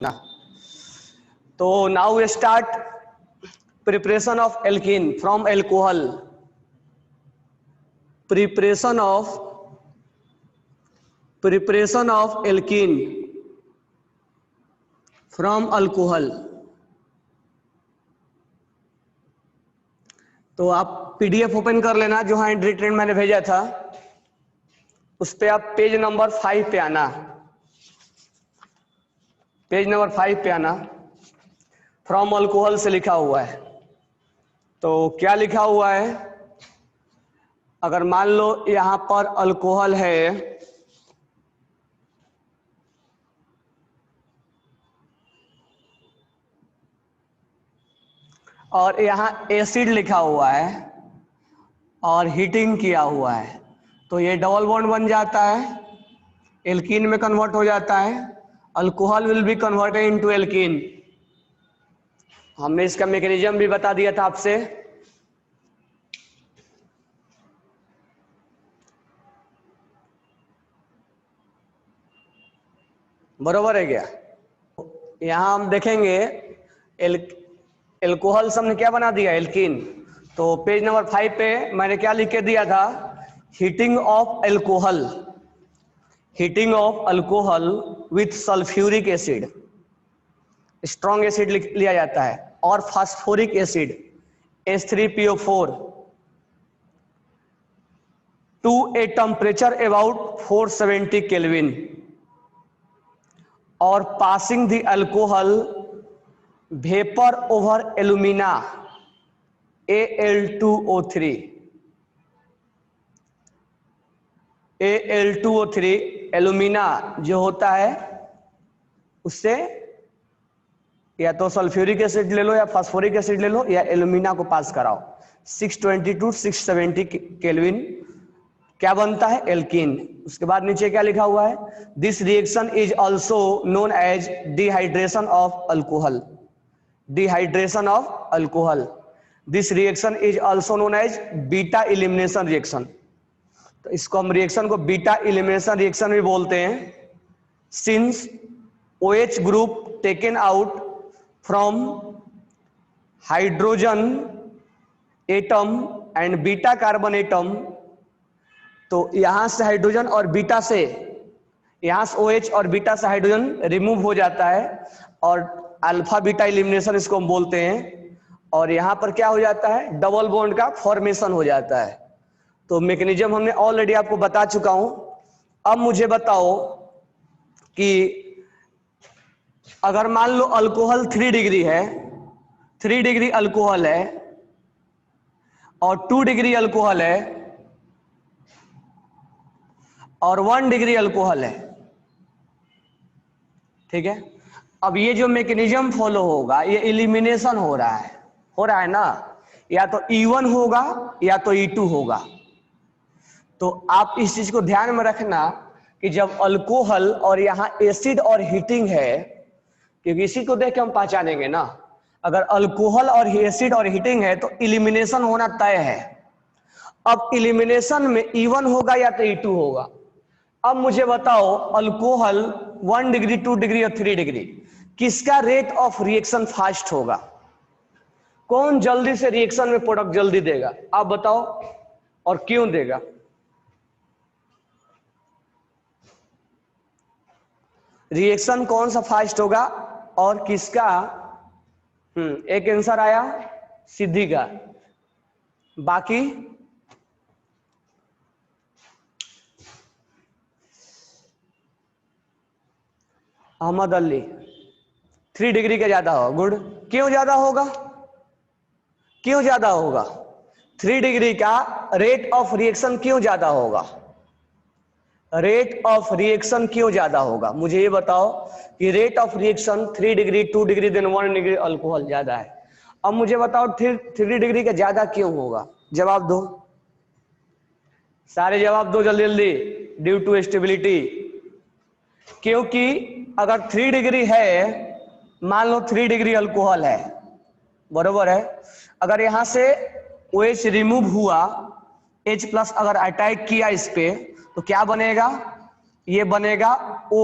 ना। तो now we start preparation of alkene from alcohol. Preparation of alkene from alcohol. तो आप PDF open कर लेना जो हैंड रिटन मैंने भेजा था, उस पे आप पेज नंबर 5 पे आना। पेज नंबर 5 पे आना। फ्रॉम अल्कोहल से लिखा हुआ है। तो क्या लिखा हुआ है, अगर मान लो यहां पर अल्कोहल है और यहां एसिड लिखा हुआ है और हीटिंग किया हुआ है, तो ये डबल बॉन्ड बन जाता है, एल्कीन में कन्वर्ट हो जाता है। Alcohol will be converted into alkene. हमने इसका मैकेनिज्म भी बता दिया था आपसे। बरोबर है क्या? यहां हम देखेंगे एल्कोहल से हमने क्या बना दिया, एल्कीन। तो पेज नंबर 5 पे मैंने क्या लिख के दिया था, heating of alcohol. Heating of alcohol with sulphuric acid, strong acid लिया जाता है, और phosphoric acid H3PO4 to a temperature about 470 kelvin, और passing the alcohol vapour over alumina Al2O3। Al2O3 alumina जो होता है उससे या तो सल्फ्यूरिक एसिड ले लो या फास्फोरिक एसिड ले लो या एल्यूमिना को पास कराओ। 620 टू 670 केल्विन क्या बनता है, एल्कीन। उसके बाद नीचे क्या लिखा हुआ है, this reaction is also known as dehydration of alcohol. Dehydration of alcohol. This reaction is also known as beta elimination reaction. तो इसको हम रिएक्शन को बीटा इलिमिनेशन रिएक्शन भी बोलते हैं। Since OH group taken out from hydrogen atom and beta carbon atom, तो यहां से हाइड्रोजन और बीटा से, यहां से OH और बीटा से हाइड्रोजन रिमूव हो जाता है और अल्फा बीटा इलिमिनेशन इसको हम बोलते हैं। और यहां पर क्या हो जाता है, डबल बॉन्ड का फॉर्मेशन हो जाता है। तो मैकेनिज्म हमने ऑलरेडी आपको बता चुका हूं। अब मुझे बताओ कि अगर मान लो अल्कोहल 3 डिग्री है, 3 डिग्री अल्कोहल है और 2 डिग्री अल्कोहल है और 1 डिग्री अल्कोहल है, ठीक है। अब ये जो मैकेनिज्म फॉलो होगा, ये इलिमिनेशन हो रहा है ना, या तो E1 होगा या तो E2 होगा। तो आप इस चीज को ध्यान में रखना कि जब अल्कोहल और यहां एसिड और हीटिंग है, क्योंकि इसी को देख के हम पहचानेंगे ना, अगर अल्कोहल और एसिड और हीटिंग है तो इलिमिनेशन होना तय है। अब इलिमिनेशन में E1 होगा या तो E2 होगा। अब मुझे बताओ अल्कोहल 1 डिग्री, 2 डिग्री और 3 डिग्री, किसका रेट ऑफ रिएक्शन फास्ट होगा? कौन जल्दी से रिएक्शन में प्रोडक्ट जल्दी देगा, आप बताओ, और क्यों देगा? रिएक्शन कौन सा फास्ट होगा और किसका? एक आंसर आया सिद्धि का, बाकी अहमद अली 3 डिग्री का ज्यादा होगा। गुड। क्यों ज्यादा होगा? क्यों ज्यादा होगा? 3 डिग्री का रेट ऑफ रिएक्शन क्यों ज्यादा होगा? रेट ऑफ रिएक्शन क्यों ज्यादा होगा, मुझे ये बताओ कि rate of reaction 3 degree, 2 degree than 1 degree alcohol ज्यादा है। अब मुझे बताओ 3 डिग्री का ज्यादा क्यों होगा? जवाब दो, सारे जवाब दो जल्दी जल्दी। Due to stability. क्योंकि अगर 3 डिग्री है, मान लो 3 डिग्री अल्कोहल है, बरोबर है, अगर यहां से OH रिमूव हुआ, H+ अगर अटैक किया इस पे, तो क्या बनेगा? ये बनेगा O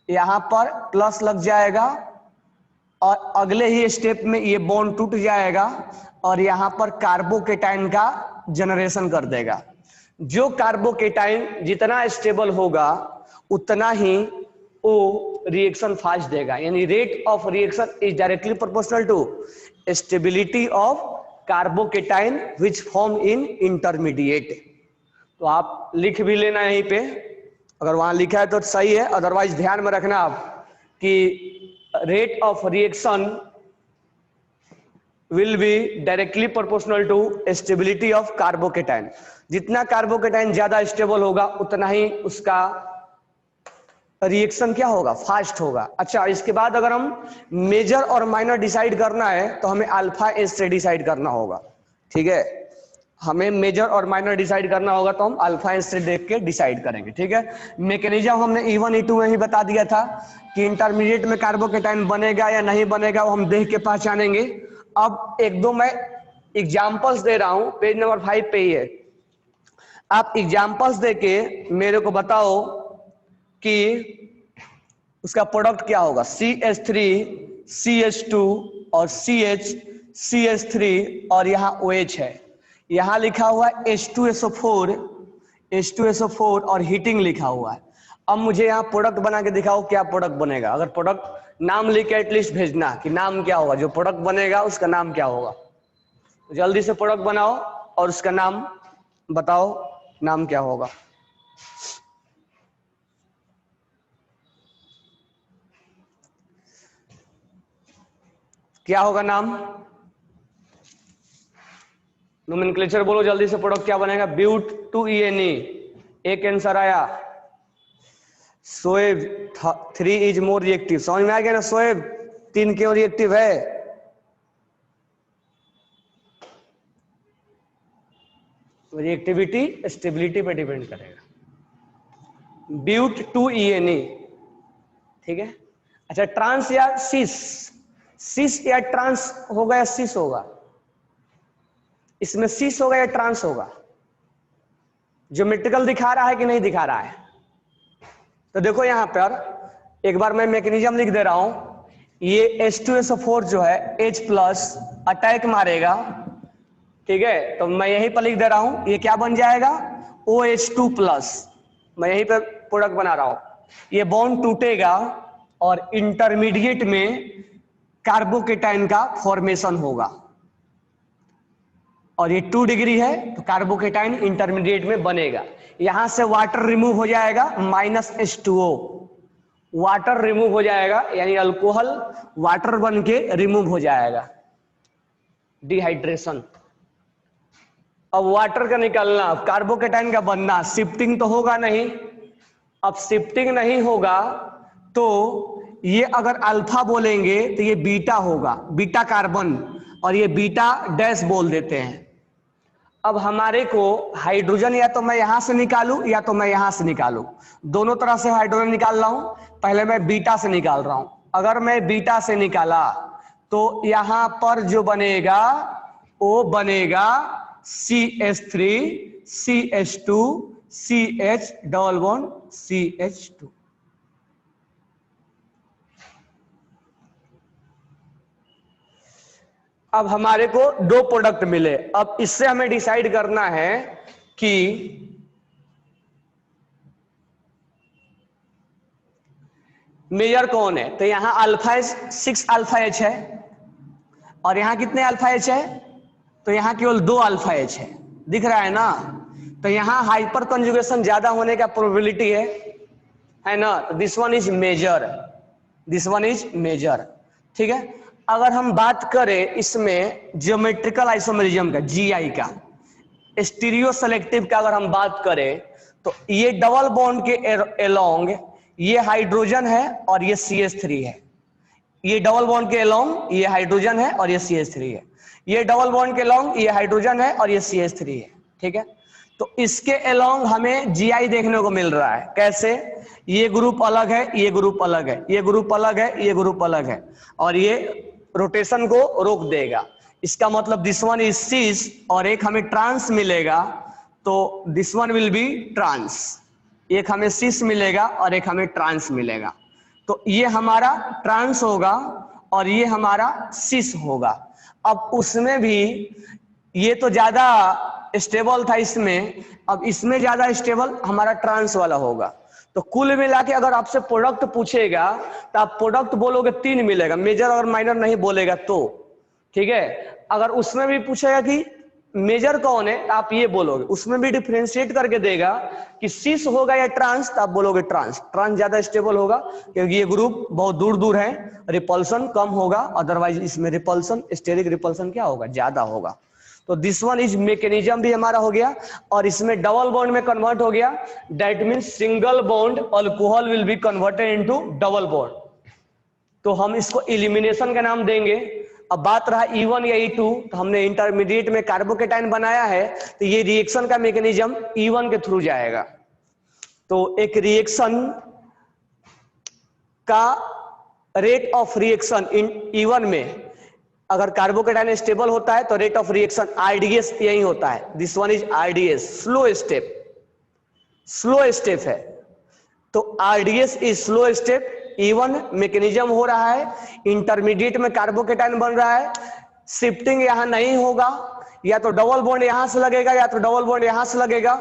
यहां पर प्लस लग जाएगा और अगले ही स्टेप में ये बॉन्ड टूट जाएगा और यहां पर कार्बोकेटाइन का जनरेशन कर देगा। जो कार्बोकेटाइन जितना स्टेबल होगा उतना ही वो रिएक्शन फास्ट देगा, यानी rate of reaction is directly proportional to stability of carbocation which form in intermediate. तो आप लिख भी लेना यहीं पे, अगर वहां लिखा है तो सही है, अदरवाइज ध्यान में रखना आप कि rate of reaction will be directly proportional to stability of carbocation. जितना कार्बोकेटाइन ज्यादा स्टेबल होगा उतना ही उसका रिएक्शन क्या होगा, फास्ट होगा। अच्छा, इसके बाद अगर हम मेजर और माइनर डिसाइड करना है तो हमें अल्फा एज से डिसाइड करना होगा। ठीक है, हमें मेजर और माइनर डिसाइड करना होगा तो हम अल्फा एज से देख के डिसाइड करेंगे। ठीक है, मैकेनिज्म हमने E1 E2 में ही बता दिया था कि इंटरमीडिएट में कार्बोकेटाइन बनेगा या नहीं बनेगा, वो हम देख के पहचानेंगे। अब एक दो मैं एग्जाम्पल्स दे रहा हूं, पेज नंबर 5 पे ही है। आप एग्जाम्पल्स देके मेरे को बताओ कि उसका प्रोडक्ट क्या होगा। CH3 CH2 और CH CH3 और यहाँ OH है, यहाँ लिखा हुआ है H2SO4 H2SO4 और हीटिंग लिखा हुआ है। अब मुझे यहाँ प्रोडक्ट बना के दिखाओ क्या प्रोडक्ट बनेगा। अगर प्रोडक्ट नाम लिख के एटलीस्ट भेजना कि नाम क्या होगा, जो प्रोडक्ट बनेगा उसका नाम क्या होगा। तो जल्दी से प्रोडक्ट बनाओ और उसका नाम बताओ, नाम क्या होगा। क्या होगा नाम, नोमेनक्लेचर बोलो जल्दी से। प्रोडक्ट क्या बनेगा, ब्यूट टू ENE, एक आंसर आया। सोएब 3 इज मोर रिएक्टिव, समझ में आ गया ना। सोएब 3 क्यों रिएक्टिव है, रिएक्टिविटी स्टेबिलिटी पे डिपेंड करेगा। ब्यूट टू ENE, ठीक है। अच्छा, ट्रांस या सिस, सिस या ट्रांस होगा या सिस होगा, इसमें सिस होगा या ट्रांस होगा। ज्योमेट्रिकल दिखा रहा है कि नहीं दिखा रहा है। तो देखो यहां पर एक बार मैं मैकेनिज्म लिख दे रहा हूं। ये H2SO4 जो है H+ अटैक मारेगा, ठीक है। तो मैं यहीं पर लिख दे रहा हूं, ये क्या बन जाएगा, OH2+। मैं यहीं पर प्रोडक्ट बना रहा हूं। ये बॉन्ड टूटेगा और इंटरमीडिएट में कार्बोकेटाइन का फॉर्मेशन होगा और ये 2 डिग्री है तो कार्बोकेटाइन इंटरमीडिएट में बनेगा। यहां से वाटर रिमूव हो जाएगा, -H2O, वाटर रिमूव हो जाएगा, यानी अल्कोहल वाटर बन के रिमूव हो जाएगा, डिहाइड्रेशन। अब वाटर का निकलना, कार्बोकेटाइन का बनना, शिफ्टिंग तो होगा नहीं। अब शिफ्टिंग नहीं होगा तो ये अगर अल्फा बोलेंगे तो ये बीटा होगा, बीटा कार्बन, और ये बीटा डैश बोल देते हैं। अब हमारे को हाइड्रोजन या तो मैं यहां से निकालूं या तो मैं यहां से निकालूं, दोनों तरह से हाइड्रोजन निकाल रहा हूं। पहले मैं बीटा से निकाल रहा हूं। अगर मैं बीटा से निकाला तो यहां पर जो बनेगा वो बनेगा CH3 CH2 CH double bond CH2। अब हमारे को 2 प्रोडक्ट मिले। अब इससे हमें डिसाइड करना है कि मेजर कौन है। तो यहां अल्फा 6 अल्फा H है और यहां कितने अल्फा H है, तो यहां केवल 2 अल्फा H है, दिख रहा है ना। तो यहां हाइपर कंजुगेशन ज्यादा होने का प्रोबेबिलिटी है ना। तो this one is major, this one is major, ठीक है। अगर हम बात करें इसमें ज्योमेट्रिकल आइसोमेरिज्म का, GI का, स्टीरियो सेलेक्टिव का अगर हम बात करें तो ये डबल बॉन्ड के अलोंग ये हाइड्रोजन है और ये CH3 है। ये डबल बॉन्ड के अलोंग ये हाइड्रोजन है और ये CH3 है। ये डबल बॉन्ड के अलोंग ये हाइड्रोजन है और ये CH3 है, ठीक है। तो इसके अलोंग हमें GI देखने को मिल रहा है। कैसे, ये ग्रुप अलग है, ये ग्रुप अलग है, ये ग्रुप अलग है, ये ग्रुप अलग है, और ये रोटेशन को रोक देगा। इसका मतलब दिस वन इज सिस और एक हमें ट्रांस मिलेगा, तो this one will be trans. एक हमें सिस मिलेगा और एक हमें ट्रांस मिलेगा। तो ये हमारा ट्रांस होगा और ये हमारा सिस होगा। अब उसमें भी ये तो ज्यादा स्टेबल था इसमें, अब इसमें ज्यादा स्टेबल हमारा ट्रांस वाला होगा। तो कुल मिला के अगर आपसे प्रोडक्ट पूछेगा तो आप प्रोडक्ट बोलोगे 3 मिलेगा, मेजर और माइनर नहीं बोलेगा तो, ठीक है। अगर उसमें भी पूछेगा कि मेजर कौन है, आप ये बोलोगे, उसमें भी डिफरेंशिएट करके देगा कि सिस होगा या ट्रांस, तो आप बोलोगे ट्रांस। ट्रांस ज्यादा स्टेबल होगा क्योंकि ये ग्रुप बहुत दूर दूर है, रिपल्सन कम होगा, अदरवाइज इसमें रिपल्सन, स्टेरिक रिपल्सन क्या होगा, ज्यादा होगा। तो दिस वन इज मैकेनिज्म भी हमारा हो गया, और इसमें डबल बॉन्ड में कन्वर्ट हो गया, that means single bond alcohol will be converted into double bond, तो हम इसको इलिमिनेशन का नाम देंगे। अब बात रहा E1 या E2, तो हमने इंटरमीडिएट में कार्बोकेटाइन बनाया है, तो ये रिएक्शन का मैकेनिज्म E1 के थ्रू जाएगा। तो एक रिएक्शन का rate of reaction in E1 में अगर कार्बोकेटाइन स्टेबल होता है तो रेट ऑफ रिएक्शन RDS यही होता है। This one is RDS, slow step, slow step है। तो RDS is slow step. E1 mechanism हो रहा है, इंटरमीडिएट में कार्बोकेटाइन बन रहा है, शिफ्टिंग यहां नहीं होगा, या तो डबल बॉन्ड यहां से लगेगा या तो डबल बॉन्ड यहां से लगेगा।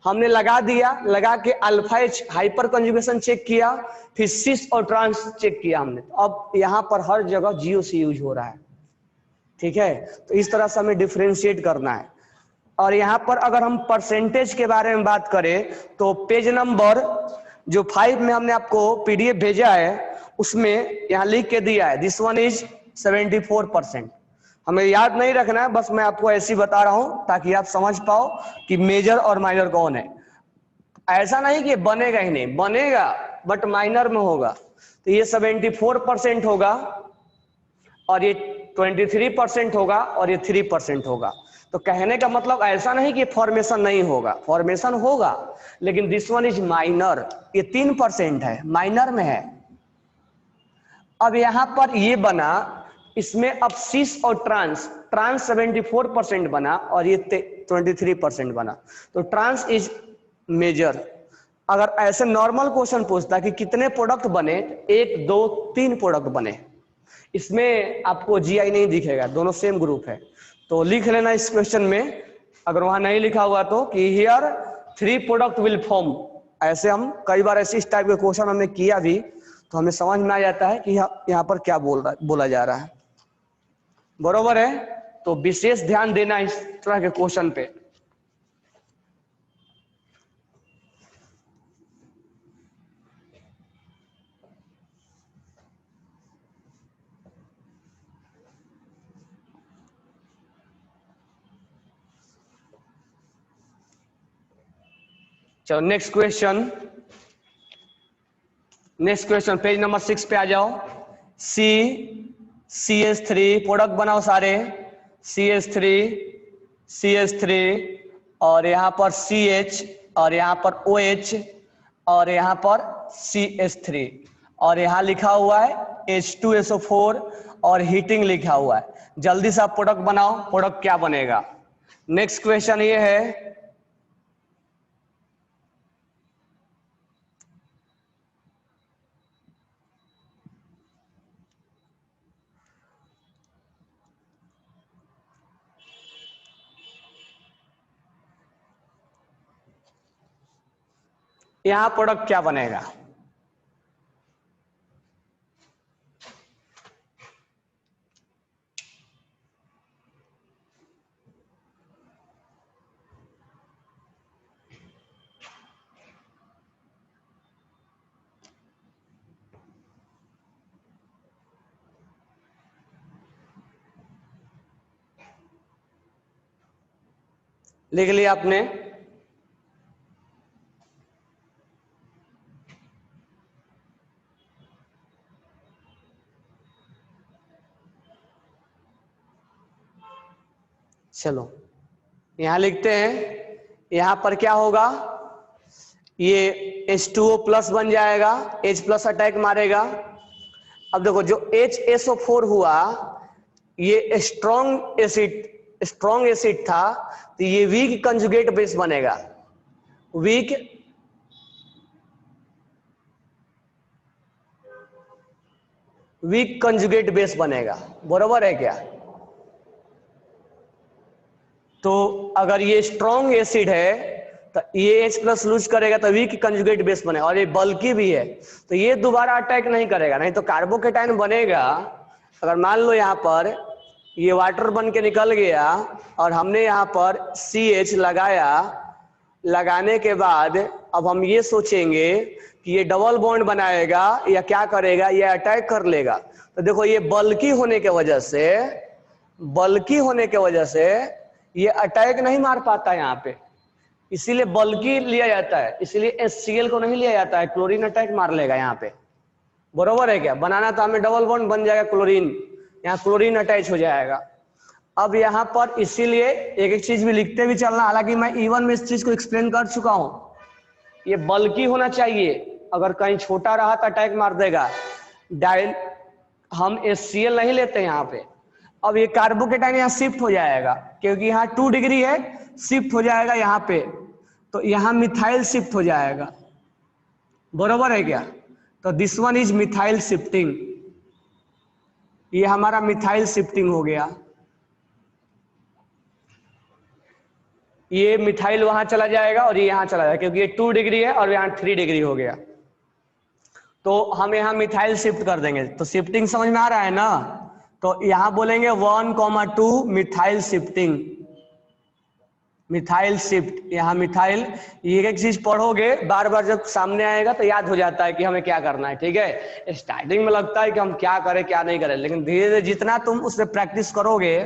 हमने लगा दिया, लगा के alpha H hyper conjugation check किया, फिर सिस और ट्रांस चेक किया हमने। अब यहां पर हर जगह GOC यूज हो रहा है, ठीक है। तो इस तरह से हमें डिफरेंशिएट करना है। और यहां पर अगर हम परसेंटेज के बारे में बात करें तो पेज नंबर जो 5 में हमने आपको PDF भेजा है उसमें यहां लिख के दिया है, दिस वन इज 74%। हमें याद नहीं रखना है, बस मैं आपको ऐसे ही बता रहा हूं ताकि आप समझ पाओ कि मेजर और माइनर कौन है। ऐसा नहीं कि बनेगा ही नहीं, बनेगा बट माइनर में होगा। तो ये 74% होगा और ये 23% होगा और ये 3% होगा। तो कहने का मतलब ऐसा नहीं कि फॉर्मेशन नहीं होगा, फॉर्मेशन होगा, लेकिन दिस वन इज माइनर, ये 3% है, माइनर में है। अब यहां पर ये बना, इसमें अब सिस और ट्रांस, ट्रांस 74% बना और ये 23% बना, तो ट्रांस इज मेजर। अगर ऐसे नॉर्मल क्वेश्चन पूछता कि कितने प्रोडक्ट बने, 1 2 3 प्रोडक्ट बने, इसमें आपको GI नहीं दिखेगा, दोनों सेम ग्रुप है। तो लिख लेना इस क्वेश्चन में, अगर वहां नहीं लिखा हुआ तो, कि हियर 3 प्रोडक्ट विल फॉर्म। ऐसे हम कई बार ऐसे इस टाइप के क्वेश्चन हमने किया भी, तो हमें समझ में आ जाता है कि यहाँ पर क्या बोला जा रहा है। बरोबर है। तो विशेष ध्यान देना इस तरह के क्वेश्चन पे। चलो next question, next question page number 6 पे आ जाओ। CH3 प्रोडक्ट बनाओ सारे, CH3 CH3 और यहां पर CH और यहां पर OH और यहां पर CH3 और यहां लिखा हुआ है H2SO4 और हीटिंग लिखा हुआ है। जल्दी से आप प्रोडक्ट बनाओ, प्रोडक्ट क्या बनेगा। नेक्स्ट क्वेश्चन ये है, यहां प्रोडक्ट क्या बनेगा। लिख लिया आपने। चलो यहां लिखते हैं, यहां पर क्या होगा, ये H2O प्लस बन जाएगा, H प्लस अटैक मारेगा। अब देखो जो HSO4 हुआ, ये स्ट्रॉन्ग एसिड था, तो ये वीक कंजुगेट बेस बनेगा। वीक वीक कंजुगेट बेस बनेगा, बरोबर है क्या? तो अगर ये स्ट्रॉन्ग एसिड है तो ये H+ लूज करेगा तो वीक कंजुगेट बेस बनेगा, और ये बल्कि भी है तो ये दोबारा अटैक नहीं करेगा। नहीं तो कार्बोकेटाइन बनेगा, अगर मान लो यहाँ पर ये वाटर बन के निकल गया और हमने यहाँ पर CH लगाया, लगाने के बाद अब हम ये सोचेंगे कि ये डबल बॉन्ड बनाएगा या क्या करेगा, ये अटैक कर लेगा। तो देखो ये बल्कि होने के वजह से, बल्कि होने के वजह से ये अटैक नहीं मार पाता यहाँ पे, इसीलिए बल्कि लिया जाता है, इसीलिए HCl को नहीं लिया जाता है, क्लोरीन अटैक मार लेगा यहाँ पे, बरोबर है क्या? बनाना तो हमें डबल बॉन्ड बन जाएगा क्लोरीन, यहाँ क्लोरीन अटैच हो जाएगा। अब यहाँ पर इसीलिए एक एक चीज भी लिखते भी चलना, हालांकि मैं E1 में इस चीज को एक्सप्लेन कर चुका हूं। ये बल्कि होना चाहिए, अगर कहीं छोटा रहा तो अटैक मार देगा। डायल हम HCl नहीं लेते यहाँ पे। अब ये कार्बोकेटाइन यहाँ शिफ्ट हो जाएगा, क्योंकि यहाँ 2 डिग्री है, शिफ्ट हो जाएगा यहाँ पे, तो यहाँ मिथाइल शिफ्ट हो जाएगा, बरोबर है क्या? तो this one is methyl shifting, ये हमारा मिथाइल शिफ्टिंग हो गया। ये मिथाइल वहां चला जाएगा और ये यहां चला जाएगा, क्योंकि ये 2 डिग्री है और यहाँ 3 डिग्री हो गया, तो हम यहाँ मिथाइल शिफ्ट कर देंगे। तो शिफ्टिंग समझ में आ रहा है ना? तो यहां बोलेंगे 1,2 मिथाइल शिफ्टिंग, मिथाइल शिफ्ट। यहाँ मिथाइल, एक एक चीज पढ़ोगे बार बार, जब सामने आएगा तो याद हो जाता है कि हमें क्या करना है, ठीक है? स्टार्टिंग में लगता है कि हम क्या करें क्या नहीं करें, लेकिन धीरे धीरे जितना तुम उसमें प्रैक्टिस करोगे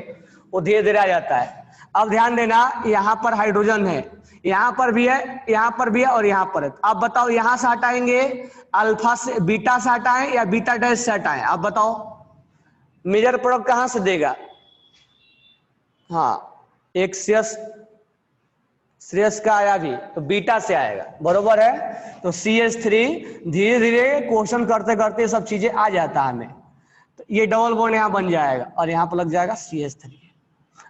वो धीरे धीरे आ जाता है। अब ध्यान देना, यहाँ पर हाइड्रोजन है, यहाँ पर भी है, यहाँ पर भी है और यहाँ पर है। अब बताओ यहाँ से हटाएंगे अल्फा से, बीटा से हटाएं या बीटा डैश से हटाएं? आप बताओ मेजर प्रोडक्ट कहां से देगा? हाँ, एक श्रेयस का आया भी तो बीटा से आएगा, बरोबर है? तो CH3 धीरे धीरे क्वेश्चन करते करते सब चीजें आ जाता है हमें। तो ये डबल बॉन्ड यहाँ बन जाएगा और यहाँ पर लग जाएगा CH3।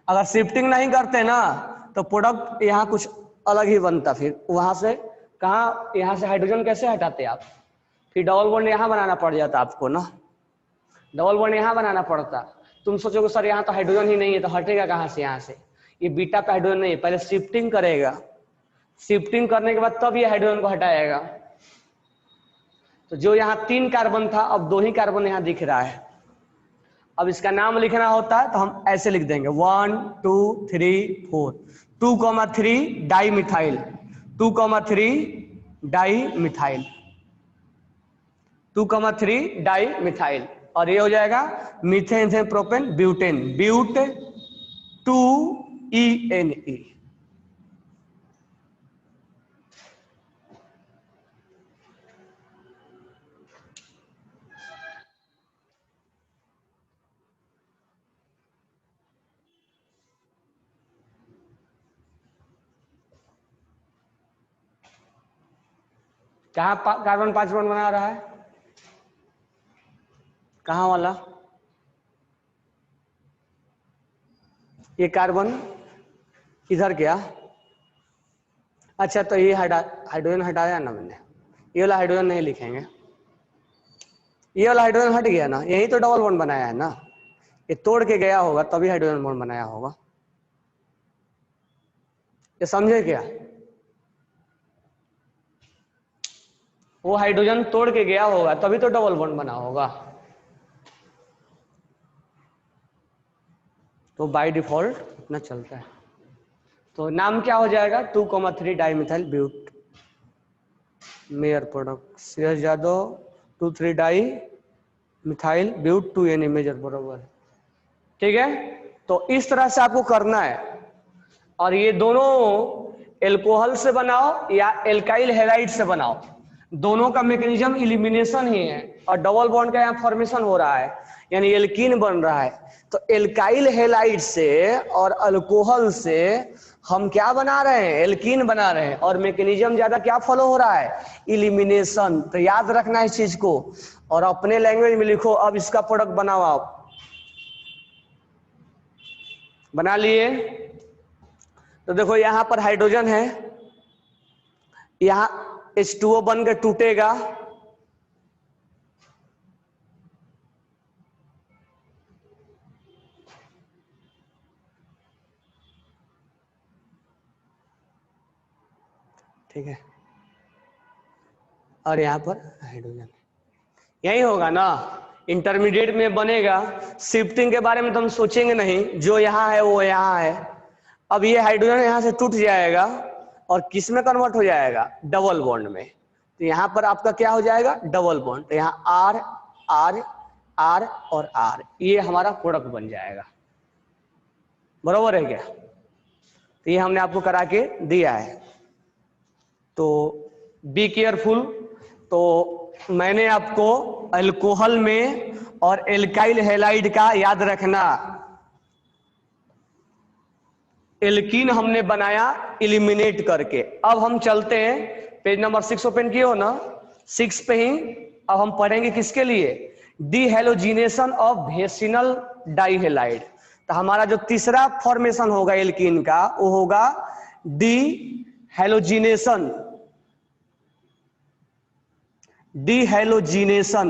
अगर शिफ्टिंग नहीं करते ना तो प्रोडक्ट यहाँ कुछ अलग ही बनता, फिर वहां से कहाँ, यहाँ से हाइड्रोजन कैसे हटाते आप? फिर डबल बॉन्ड यहाँ बनाना पड़ जाता आपको ना, डबल बॉन्ड यहाँ बनाना पड़ता। तुम सोचोगे सर यहाँ तो हाइड्रोजन ही नहीं है, तो हटेगा कहाँ से? यहाँ से ये बीटा पे हाइड्रोजन नहीं है, पहले शिफ्टिंग करेगा, शिफ्टिंग करने के बाद तब ये हाइड्रोजन को हटाएगा। तो जो यहाँ 3 कार्बन था अब 2 ही कार्बन यहाँ दिख रहा है। अब इसका नाम लिखना होता है तो हम ऐसे लिख देंगे 1 2 3 4, 2,3 di methyl, 2,3 di methyl, 2,3 di methyl, और ये हो जाएगा मीथेन प्रोपेन ब्यूटेन, ब्यूट 2ENE। कहाँ कार्बन 5 बॉन्ड बना रहा है? कहाँ वाला? ये कार्बन इधर गया। अच्छा, तो ये हाइड्रोजन हटाया ना मैंने, ये वाला हाइड्रोजन नहीं लिखेंगे, ये वाला हाइड्रोजन हट गया ना, यही तो डबल बॉन्ड बनाया है ना, ये तोड़ के गया होगा तभी हाइड्रोजन बॉन्ड बनाया होगा, ये समझे क्या? वो हाइड्रोजन तोड़ के गया होगा तभी तो डबल बॉन्ड बना होगा, तो बाय डिफॉल्ट इतना चलता है। तो नाम क्या हो जाएगा? 2,3 dimethyl but, major product Shreyas Yadav 2,3 di methyl but 2NE major, बराबर, ठीक है? तो इस तरह से आपको करना है। और ये दोनों एल्कोहल से बनाओ या एल्काइल हैलाइड से बनाओ, दोनों का मैकेनिज्म इलिमिनेशन ही है, और डबल बॉन्ड का यहाँ फॉर्मेशन हो रहा है, यानी एल्कीन बन रहा है। तो एल्काइल हैलाइड से और अल्कोहल से हम क्या बना रहे हैं? एल्कीन बना रहे हैं, और मैकेनिज्म ज्यादा क्या फॉलो हो रहा है? इलिमिनेशन। तो याद रखना इस चीज को, और अपने लैंग्वेज में लिखो। अब इसका प्रोडक्ट बनाओ, आप बना लिए। तो देखो यहां पर हाइड्रोजन है, यहां H2O बन के टूटेगा, ठीक है, और यहाँ पर हाइड्रोजन, यही होगा ना, इंटरमीडिएट में बनेगा। शिफ्टिंग के बारे में तो हम सोचेंगे नहीं, जो यहाँ है वो यहाँ है। अब ये हाइड्रोजन यहाँ से टूट जाएगा और किस में कन्वर्ट हो जाएगा, डबल बॉन्ड में। तो यहाँ पर आपका क्या हो जाएगा, डबल बॉन्ड। तो यहाँ आर आर आर और आर, ये हमारा प्रोडक्ट बन जाएगा। बराबर है क्या? तो ये हमने आपको करा के दिया है, तो बी केयरफुल। तो मैंने आपको अल्कोहल में और एल्काइल हैलाइड का याद रखना, एल्कीन हमने बनाया इलिमिनेट करके। अब हम चलते हैं, पेज नंबर 6 ओपन किए हो ना, 6 पे ही अब हम पढ़ेंगे किसके लिए, डीहेलोजिनेशन ऑफ वेसिनल डाइहेलाइड। तो हमारा जो तीसरा फॉर्मेशन होगा एल्कीन का, वो होगा डीहेलोजिनेशन, डीहेलोजिनेशन,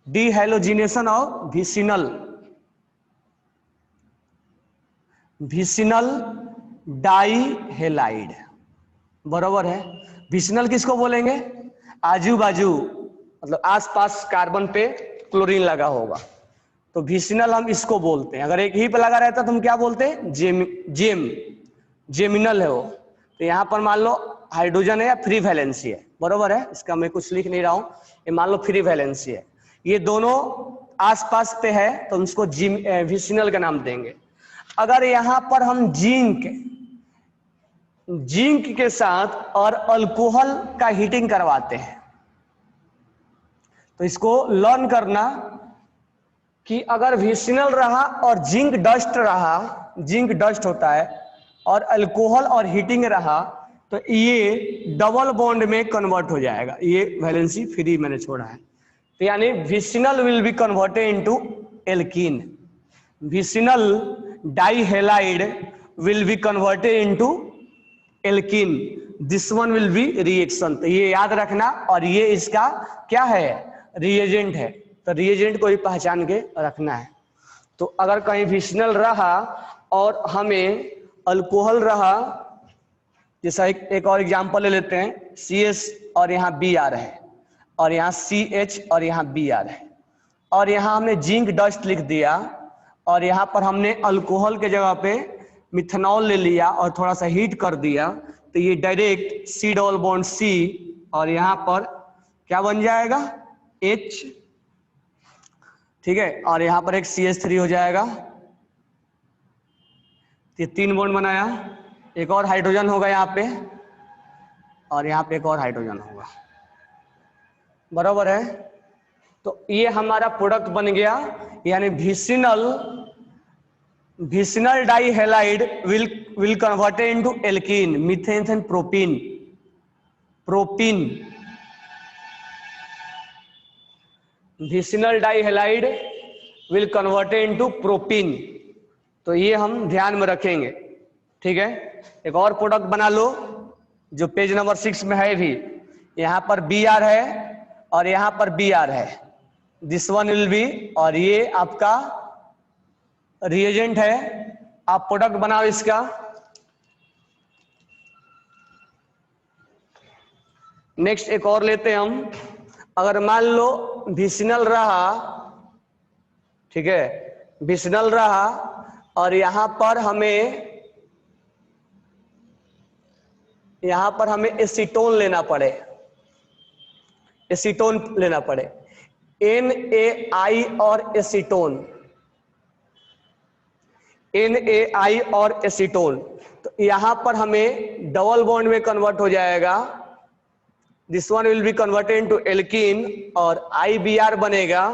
डीहेलोजिनेशन ऑफ विसिनल, विसिनल डाइहेलाइड। बराबर है। विसिनल किसको बोलेंगे, आजू बाजू, मतलब आसपास कार्बन पे क्लोरीन लगा होगा, तो विसिनल हम इसको बोलते हैं। अगर एक ही पे लगा रहता तो हम क्या बोलते हैं, जेमिनल है वो। तो यहाँ पर मान लो हाइड्रोजन है या फ्री वैलेंसी है, बरोबर है, इसका मैं कुछ लिख नहीं रहा हूं, ये मान लो फ्री वैलेंसी है, ये दोनों आसपास पे है तो हम इसको विसिनल का नाम देंगे। अगर यहाँ पर हम जिंक के साथ और अल्कोहल का हीटिंग करवाते हैं, तो इसको लर्न करना कि अगर विसिनल रहा और जिंक डस्ट रहा, जिंक डस्ट होता है, और अल्कोहल और हीटिंग रहा, तो ये डबल बॉन्ड में कन्वर्ट हो जाएगा। ये वैलेंसी फ्री मैंने छोड़ा है, तो यानी vicinal will be converted into alkene, vicinal dihalide will be converted into alkene, this one will B reaction. तो ये याद रखना, और ये इसका क्या है, रिएजेंट है, तो रिएजेंट को भी पहचान के रखना है। तो अगर कहीं विसिनल रहा और हमें अल्कोहल रहा, जैसा एक और एग्जांपल ले लेते हैं, CS और यहाँ Br है, और यहाँ CH और यहाँ Br है, और यहाँ हमने जिंक डस्ट लिख दिया, और यहाँ पर हमने अल्कोहल के जगह पे मिथेनॉल ले लिया और थोड़ा सा हीट कर दिया, तो ये direct C double bond C, और यहाँ पर क्या बन जाएगा, H, ठीक है, और यहाँ पर एक CH3 हो जाएगा। ये 3 बॉन्ड बनाया, एक और हाइड्रोजन होगा यहाँ पे, और यहाँ पे एक और हाइड्रोजन होगा। बराबर है। तो ये हमारा प्रोडक्ट बन गया, यानी vicinal dihalide will converted into alkene, methane and propene, vicinal dihalide will converted into propene. तो ये हम ध्यान में रखेंगे, ठीक है। एक और प्रोडक्ट बना लो जो पेज नंबर 6 में है भी, यहाँ पर Br है और यहाँ पर Br है, दिस वन विल बी, और ये आपका रिएजेंट है। आप प्रोडक्ट बनाओ इसका। नेक्स्ट एक और लेते हैं हम। अगर मान लो विसिनल रहा, ठीक है, विसिनल रहा और यहाँ पर हमें एसीटोन लेना पड़े, एसीटोन लेना पड़े, NaI और एसीटोन, NaI और एसीटोन, तो यहाँ पर हमें डबल बॉन्ड में कन्वर्ट हो जाएगा, this one will be converted into alkene, और IBr बनेगा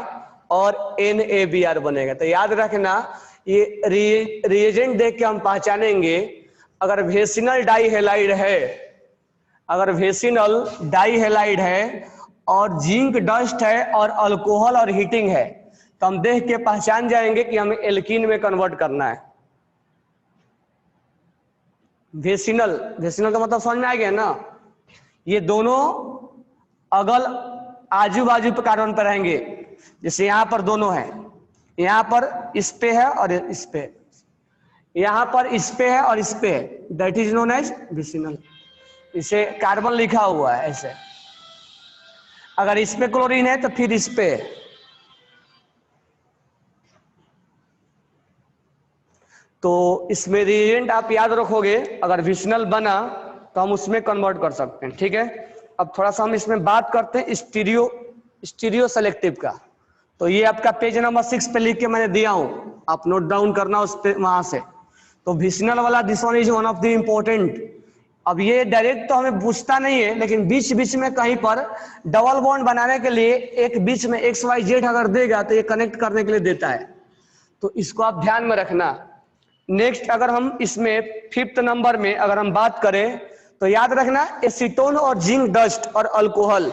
और NaBr बनेगा। तो याद रखना, ये रिएजेंट देख के हम पहचानेंगे। अगर वेसिनल डाइहेलाइड है, अगर वेसिनल डाइहेलाइड है और जिंक डस्ट है और अल्कोहल और हीटिंग है, तो हम देख के पहचान जाएंगे कि हमें एल्कीन में कन्वर्ट करना है। वेसिनल का मतलब समझ में आ गया ना, ये दोनों अगल आजू बाजू पे कार्बन पर रहेंगे। जैसे यहाँ पर दोनों है, यहाँ पर इस पे है और इस पे, यहाँ पर इस पे है और इस पे है, that is known as vicinal. इसे कार्बन लिखा हुआ है ऐसे, अगर इस पे क्लोरीन है तो फिर इस पे। तो इसमें रिएजेंट आप याद रखोगे, अगर विशनल बना तो हम उसमें कन्वर्ट कर सकते हैं, ठीक है। अब थोड़ा सा हम इसमें बात करते हैं स्टीरियो सेलेक्टिव का। तो ये आपका पेज नंबर 6 पे लिख के मैंने दिया हूं, आप नोट डाउन करना उस पे वहां से। तो विशनल वाला this one is one of the important. अब ये डायरेक्ट तो हमें पूछता नहीं है, लेकिन बीच बीच में कहीं पर डबल बॉन्ड बनाने के लिए एक बीच में XYZ अगर देगा तो ये कनेक्ट करने के लिए देता है, तो इसको आप ध्यान में रखना। नेक्स्ट अगर हम इसमें 5th नंबर में अगर हम बात करें तो याद रखना एसीटोन और जिंक डस्ट और अल्कोहल।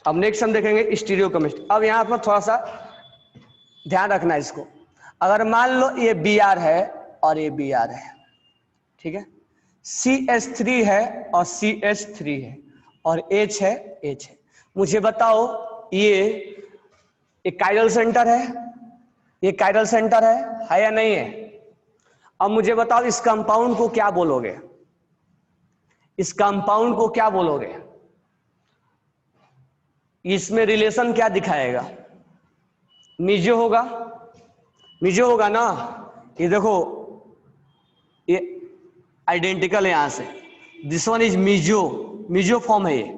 अब नेक्स्ट हम देखेंगे स्टीरियो केमिस्ट्री। अब यहां पर थोड़ा सा ध्यान रखना इसको। अगर मान लो ये Br है और ये Br है, ठीक है, CH3 है और CH3 है और H है H है। मुझे बताओ ये काइरल सेंटर है, ये काइरल सेंटर है या नहीं है? अब मुझे बताओ इस कंपाउंड को क्या बोलोगे, इस कंपाउंड को क्या बोलोगे? इसमें रिलेशन क्या दिखाएगा? मिजो होगा, मिजो होगा ना। ये देखो ये आइडेंटिकल है यहां से, this one is Mizo, Mizo form है ये।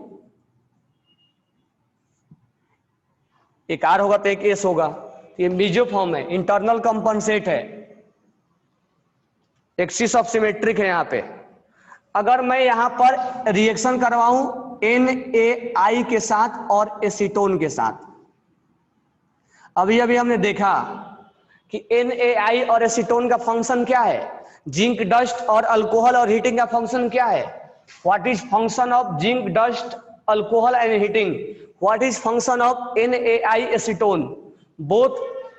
एक आर होगा तो एक एस होगा, ये मिजो फॉर्म है, इंटरनल कंपनसेट है, एक्सिस ऑफ सिमेट्रिक है यहां पे। अगर मैं यहां पर रिएक्शन करवाऊं NaI के साथ और एसीटोन के साथ, अभी अभी हमने देखा कि NaI और एसीटोन का फंक्शन क्या है, जिंक डस्ट और अल्कोहल और हीटिंग का फंक्शन क्या है? What is function of zinc dust alcohol and heating? What is function of NaI acetone? Both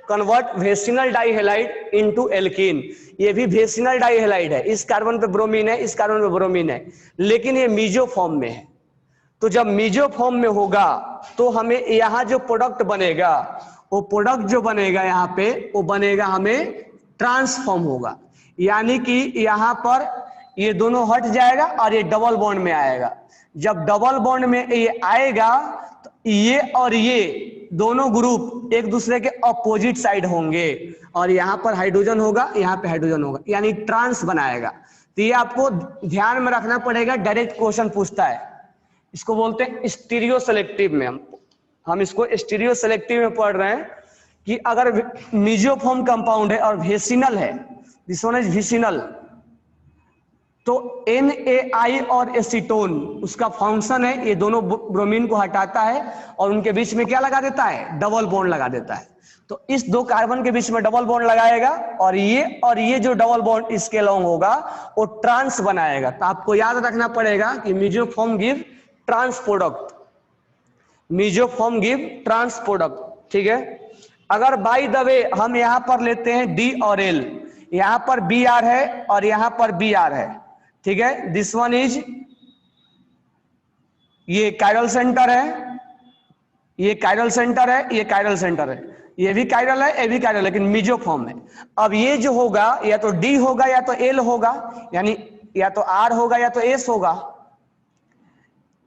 convert vicinal dihalide into alkene. ये भी वेसिनल डाइहेलाइड है, इस कार्बन पे ब्रोमीन है, इस कार्बन पे ब्रोमीन है, लेकिन ये मीजो फॉर्म में है। तो जब मीजो फॉर्म में होगा तो हमें यहां जो प्रोडक्ट बनेगा, वो प्रोडक्ट जो बनेगा यहां पे, वो बनेगा हमें ट्रांसफॉर्म होगा। यानी कि यहां पर ये दोनों हट जाएगा और ये डबल बॉन्ड में आएगा। जब डबल बॉन्ड में ये आएगा तो ये और ये दोनों ग्रुप एक दूसरे के अपोजिट साइड होंगे और यहां पर हाइड्रोजन होगा, यहां पे हाइड्रोजन होगा, यानी ट्रांस बनाएगा। तो ये आपको ध्यान में रखना पड़ेगा, डायरेक्ट क्वेश्चन पूछता है। इसको बोलते हैं स्टीरियो सेलेक्टिव में। हम इसको स्टीरियो सेलेक्टिव में पढ़ रहे हैं कि अगर मिजोफॉर्म कंपाउंड है और वेसिनल है, दिस वन इज वेसिनल, तो NaI और एसीटोन उसका फंक्शन है, ये दोनों ब्रोमीन को हटाता है और उनके बीच में क्या लगा देता है? डबल बॉन्ड लगा देता है। तो इस दो कार्बन के बीच में डबल बॉन्ड लगाएगा और ये जो डबल बॉन्ड इसके अलोंग होगा वो ट्रांस बनाएगा। तो आपको याद रखना पड़ेगा कि meso form give trans product, meso form give trans product, ठीक है। अगर बाय द वे हम यहां पर लेते हैं D और L, यहां पर Br है और यहां पर Br है, ठीक है, दिस वन इज, ये कायरल सेंटर है, ये कायरल सेंटर है, ये कायरल सेंटर है, ये भी कायरल है, ये भी कायरल, लेकिन मिजो फॉर्म में। अब ये जो होगा या तो D होगा या तो L होगा, यानी या तो R होगा या तो S होगा।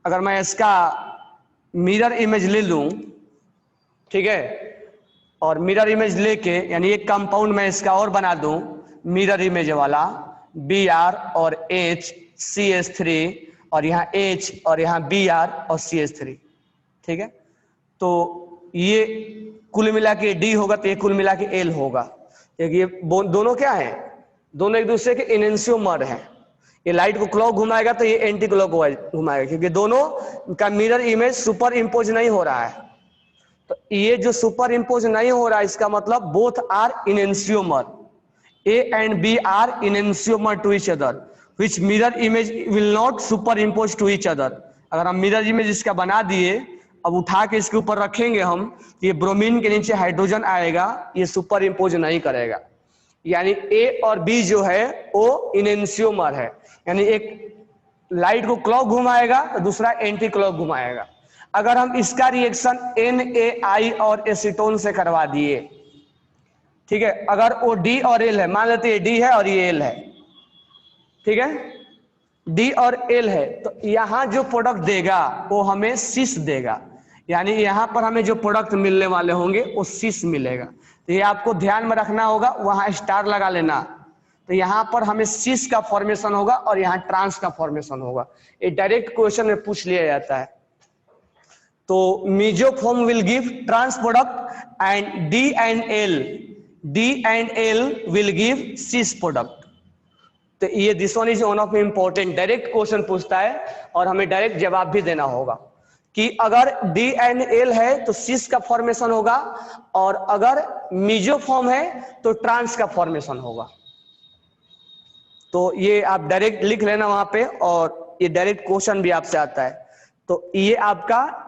अगर मैं इसका मिरर इमेज ले लूं, ठीक है, और मिरर इमेज लेके यानी एक कंपाउंड में इसका और बना दूं मिरर इमेज वाला, Br और H CH3 और यहाँ H और यहाँ Br और CH3, ठीक है। तो ये कुल मिला के D होगा, तो ये कुल मिला के L होगा, क्योंकि ये दोनों क्या है? दोनों एक दूसरे के इनेंशियोमर हैं। ये लाइट को क्लॉक घुमाएगा तो ये एंटी क्लॉकवाइज घुमाएगा, क्योंकि दोनों का मिरर इमेज सुपर इम्पोज नहीं हो रहा है। तो ये जो सुपर इम्पोज नहीं हो रहा है, इसका मतलब both are enantiomer, A and B are enantiomer to each other, which mirror image will not superimpose to each other. अगर हम मिरर इमेज इसका बना दिए, अब उठा के इसके ऊपर रखेंगे हम, ये ब्रोमीन के नीचे हाइड्रोजन आएगा, ये सुपर इम्पोज नहीं करेगा। यानी ए और बी जो है वो इनेंशियोमर है, यानी एक लाइट को क्लॉक घुमाएगा तो दूसरा एंटी क्लॉक घुमाएगा। अगर हम इसका रिएक्शन NaI और एसीटोन से करवा दिए, ठीक है, अगर वो डी और एल है, मान लेते हैं डी है और ये एल है, ठीक है, डी और एल है, तो यहां जो प्रोडक्ट देगा वो हमें सिस देगा, यानी यहां पर हमें जो प्रोडक्ट मिलने वाले होंगे वो सिस मिलेगा। तो ये आपको ध्यान में रखना होगा, वहां स्टार लगा लेना। तो यहां पर हमें सिस का फॉर्मेशन होगा और यहां ट्रांस का फॉर्मेशन होगा। ये डायरेक्ट क्वेश्चन में पूछ लिया जाता है। तो meso form will give trans product and D and L will give cis product. तो ये this one is one of important, direct question पूछता है और हमें डायरेक्ट जवाब भी देना होगा कि अगर डी एंड एल है तो सिस का फॉर्मेशन होगा और अगर मेसोफॉर्म है तो ट्रांस का फॉर्मेशन होगा। तो ये आप डायरेक्ट लिख लेना वहां पे, और ये डायरेक्ट क्वेश्चन भी आपसे आता है। तो ये आपका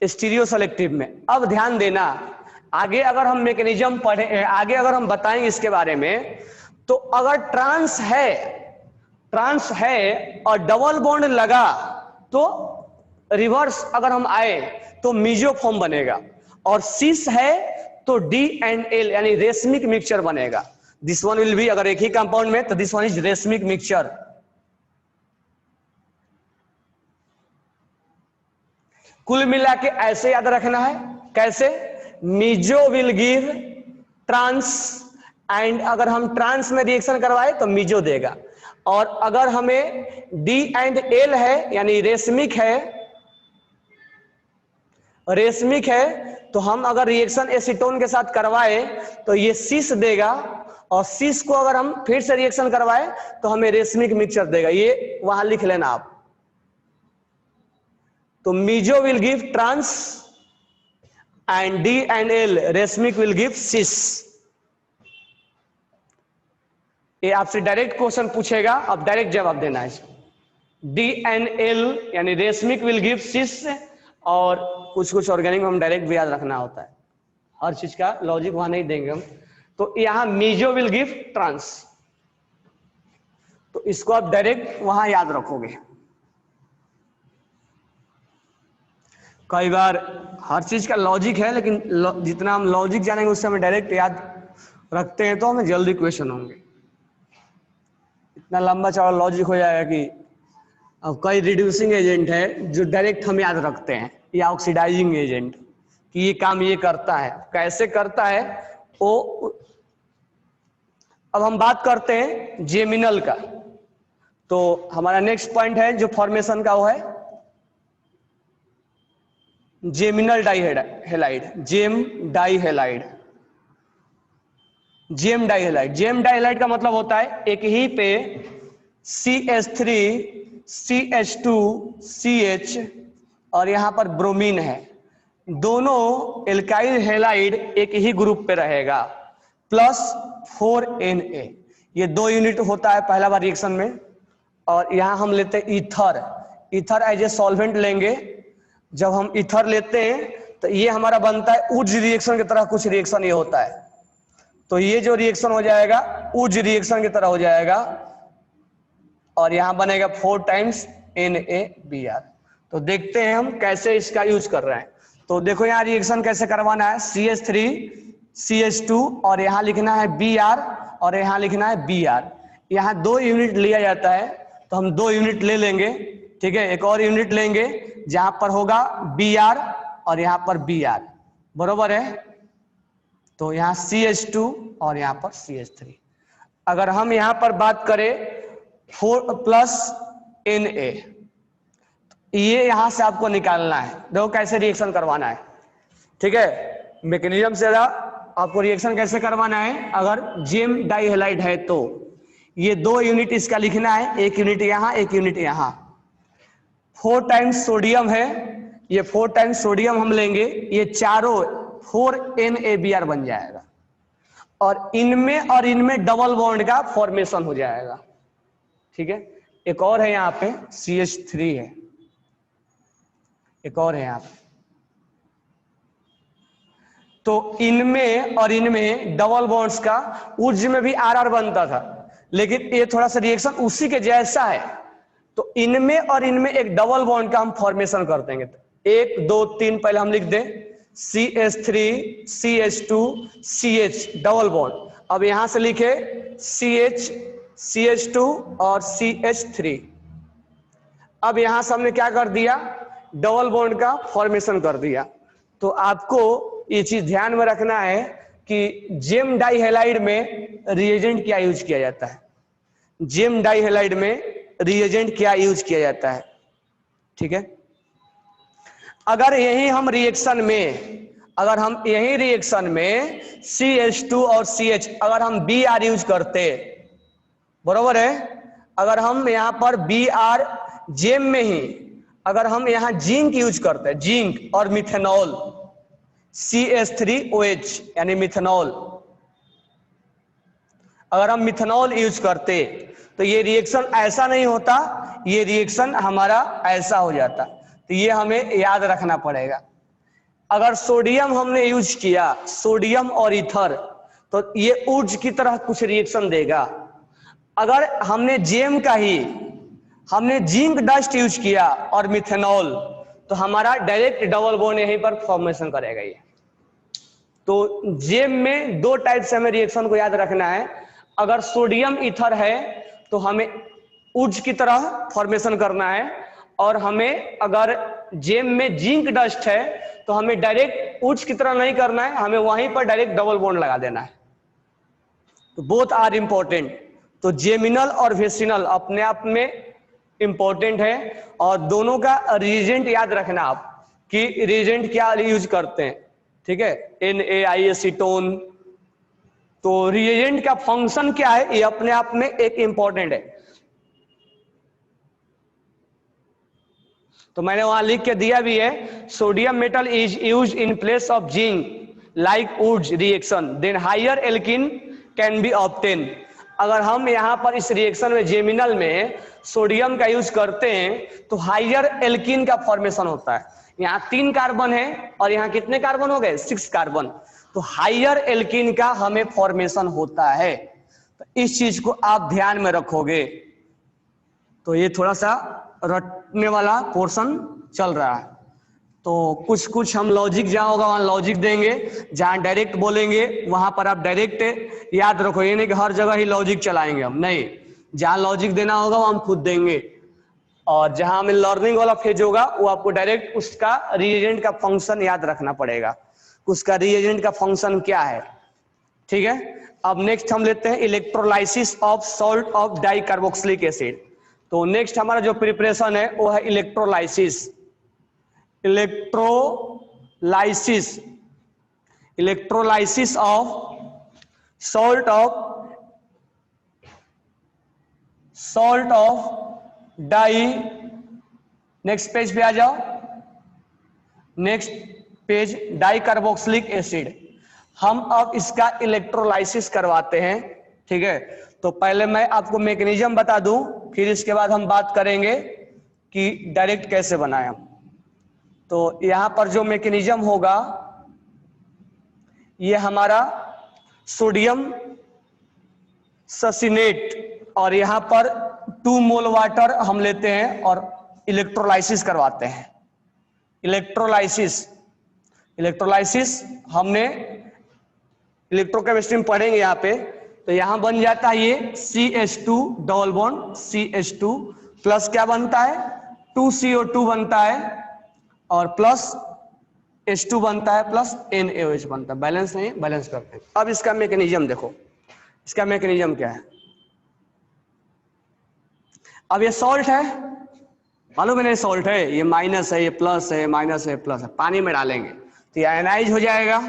स्टीरियो सेलेक्टिव में। अब ध्यान देना, आगे अगर हम मैकेनिज्म पढ़े, आगे अगर हम बताएंगे इसके बारे में, तो अगर ट्रांस है और डबल बॉन्ड लगा तो रिवर्स अगर हम आए तो मेसोफॉर्म बनेगा, और सिस है तो डी एंड एल यानी रेशमिक मिक्सचर बनेगा। दिस वन विल बी, अगर एक ही कंपाउंड में, तो this one is racemic mixture. कुल मिला के ऐसे याद रखना है, कैसे, meso will give trans, and अगर हम ट्रांस में रिएक्शन करवाए तो मेसो देगा, और अगर हमें डी एंड एल है यानी रेशमिक है तो हम अगर रिएक्शन एसीटोन के साथ करवाए तो ये सिस देगा, और सिस को अगर हम फिर से रिएक्शन करवाए तो हमें रेशमिक मिक्सचर देगा। ये वहां लिख लेना आप। तो meso will give trans and D and L racemic will give cis. ये आपसे डायरेक्ट क्वेश्चन पूछेगा, अब डायरेक्ट जवाब देना है। डी एंड एल यानी रेशमिक विल गिव सिस, और कुछ ऑर्गेनिक हम डायरेक्ट भी याद रखना होता है, हर चीज का लॉजिक वहां नहीं देंगे हम। तो यहां मेसो विल गिव ट्रांस, तो इसको आप डायरेक्ट वहां याद रखोगे। कई बार हर चीज का लॉजिक है, लेकिन जितना हम लॉजिक जानेंगे उससे हमें डायरेक्ट याद रखते हैं तो हमें जल्दी क्वेश्चन होंगे। इतना लंबा चौड़ा लॉजिक हो जाएगा कि अब कई रिड्यूसिंग एजेंट है जो डायरेक्ट हम याद रखते हैं, या ऑक्सीडाइजिंग एजेंट कि ये काम ये करता है, कैसे करता है वो। अब हम बात करते हैं जेमिनल का। तो हमारा नेक्स्ट पॉइंट है जो फॉर्मेशन का, वो है जेमिनल डाइहेलाइड, जेम डाइहेलाइड का मतलब होता है एक ही पे CH3 CH2 CH और यहां पर ब्रोमीन है, दोनों एल्काइल हैलाइड एक ही ग्रुप पे रहेगा, प्लस 4Na। ये 2 यूनिट होता है पहला बार रिएक्शन में। और यहां हम लेते हैं ईथर एज ए सॉल्वेंट लेंगे। जब हम ईथर लेते हैं तो ये हमारा बनता है उज रिएक्शन की तरह, कुछ रिएक्शन ये होता है। तो ये जो रिएक्शन हो जाएगा उज रिएक्शन की तरह हो जाएगा, और यहां बनेगा 4 टाइम्स NaBr। तो देखते हैं हम कैसे इसका यूज कर रहे हैं। तो देखो यहां रिएक्शन कैसे करवाना है, CH3 CH2 और यहां लिखना है Br और यहां लिखना है Br। यहां 2 यूनिट लिया जाता है तो हम 2 यूनिट ले लेंगे, ठीक है। एक और यूनिट लेंगे जहां पर होगा Br और यहां पर Br, बरोबर है। तो यहां CH2 और यहां पर CH3। अगर हम यहां पर बात करें 4 प्लस Na, ये यहां से आपको निकालना है। देखो कैसे रिएक्शन करवाना है, ठीक है। मैकेनिज्म से आपको रिएक्शन कैसे करवाना है, अगर जेम डाइहेलाइड है तो ये 2 यूनिट इसका लिखना है, 1 यूनिट यहां 1 यूनिट यहां। 4 टाइम्स सोडियम है, ये 4 टाइम्स सोडियम हम लेंगे, ये चारों 4NaBr बन जाएगा, और इनमें डबल बॉन्ड का फॉर्मेशन हो जाएगा, ठीक है। एक और है यहां पे CH3 है, एक और है यहां पे। तो इनमें और इनमें डबल बॉन्ड्स का ऊर्ज में भी आर आर बनता था, लेकिन ये थोड़ा सा रिएक्शन उसी के जैसा है। तो इनमें और इनमें एक डबल बॉन्ड का हम फॉर्मेशन कर देंगे। 1 2 3 पहले हम लिख दें CH3 CH2 CH double bond. अब यहां से लिखे CH CH2 और CH3। अब यहां से हमने क्या कर दिया, डबल बॉन्ड का फॉर्मेशन कर दिया। तो आपको ये चीज ध्यान में रखना है कि जेम डाई हैलाइड में रिएजेंट क्या यूज किया जाता है। जेम डाई हैलाइड में रिएजेंट क्या यूज किया जाता है, ठीक है। अगर यही हम रिएक्शन में CH2 और CH अगर हम Br यूज करते, बरोबर है, अगर हम यहां पर Br जेम में ही अगर हम यहां जिंक यूज करते, जिंक और मिथेनॉल CH3OH यानी मिथेनॉल, अगर हम मिथेनॉल यूज करते तो ये रिएक्शन ऐसा नहीं होता, ये रिएक्शन हमारा ऐसा हो जाता। तो ये हमें याद रखना पड़ेगा। अगर सोडियम हमने यूज किया, सोडियम और ईथर, तो ये ऊर्ज की तरह कुछ रिएक्शन देगा। अगर हमने जेम का ही हमने जिंक डस्ट यूज किया और मिथेनॉल, तो हमारा डायरेक्ट डबल बॉन्ड यहीं पर फॉर्मेशन करेगा ये। तो जेम में दो टाइप से हमें रिएक्शन को याद रखना है। अगर सोडियम ईथर है तो हमें ऊर्ज की तरह फॉर्मेशन करना है, और हमें अगर जेम में जिंक डस्ट है तो हमें डायरेक्ट ऊर्ज की तरह नहीं करना है, हमें वहीं पर डायरेक्ट डबल बॉन्ड लगा देना है। तो बोथ आर इंपॉर्टेंट। तो जेमिनल और वेसिनल अपने आप में इंपॉर्टेंट है, और दोनों का रिएजेंट याद रखना आप कि रिएजेंट क्या यूज करते हैं, ठीक है। NaI acetone. तो रिएजेंट का फंक्शन क्या है, ये अपने आप में एक इंपॉर्टेंट है। तो मैंने वहां लिख के दिया भी है, sodium metal is use in place of zinc like Wurtz reaction, then higher alkene can be obtain. अगर हम यहां पर इस रिएक्शन में जेमिनल में सोडियम का यूज करते हैं तो हायर एल्किन का फॉर्मेशन होता है। यहाँ 3 कार्बन है और यहाँ कितने कार्बन हो गए, 6 कार्बन। तो हायर एल्किन का हमें फॉर्मेशन होता है। तो इस चीज को आप ध्यान में रखोगे। तो ये थोड़ा सा रटने वाला पोर्शन चल रहा है। तो कुछ कुछ हम लॉजिक जहां होगा वहां लॉजिक देंगे, जहां डायरेक्ट बोलेंगे वहां पर आप डायरेक्ट याद रखो। ये नहीं कि हर जगह ही लॉजिक चलाएंगे हम, नहीं, जहां लॉजिक देना होगा वो हम खुद देंगे, और जहां हमें लर्निंग वाला फेज होगा वो आपको डायरेक्ट उसका रिएजेंट का फंक्शन याद रखना पड़ेगा, उसका रिएजेंट का फंक्शन क्या है, ठीक है। अब नेक्स्ट हम लेते हैं electrolysis of salt of dicarboxylic acid. तो नेक्स्ट हमारा जो प्रिपरेशन है वो है electrolysis. Electrolysis of salt of di. Next page पे आ जाओ, नेक्स्ट पेज, डाइकार्बोक्सिलिक एसिड। हम अब इसका इलेक्ट्रोलाइसिस करवाते हैं, ठीक है। तो पहले मैं आपको मैकेनिज्म बता दूं, फिर इसके बाद हम बात करेंगे कि डायरेक्ट कैसे बनाएं। तो यहां पर जो मैकेनिज्म होगा, ये हमारा सोडियम ससिनेट, और यहां पर 2 मोल वाटर हम लेते हैं और इलेक्ट्रोलाइसिस करवाते हैं। इलेक्ट्रोलाइसिस हमने इलेक्ट्रोकेमिस्ट्री में पढ़ेंगे यहाँ पे। तो यहां बन जाता है ये CH2 double bond, CH2 plus क्या बनता है, 2CO2 बनता है, और प्लस H2 बनता है, प्लस NaOH बनता है। बैलेंस नहीं, बैलेंस करते हैं। अब इसका मैकेनिज्म देखो, इसका मैकेनिज्म क्या है। अब ये सॉल्ट है, मालूम है नहीं सॉल्ट है, ये माइनस है, ये प्लस है, माइनस है, प्लस है। पानी में डालेंगे तो ये आयनाइज हो जाएगा।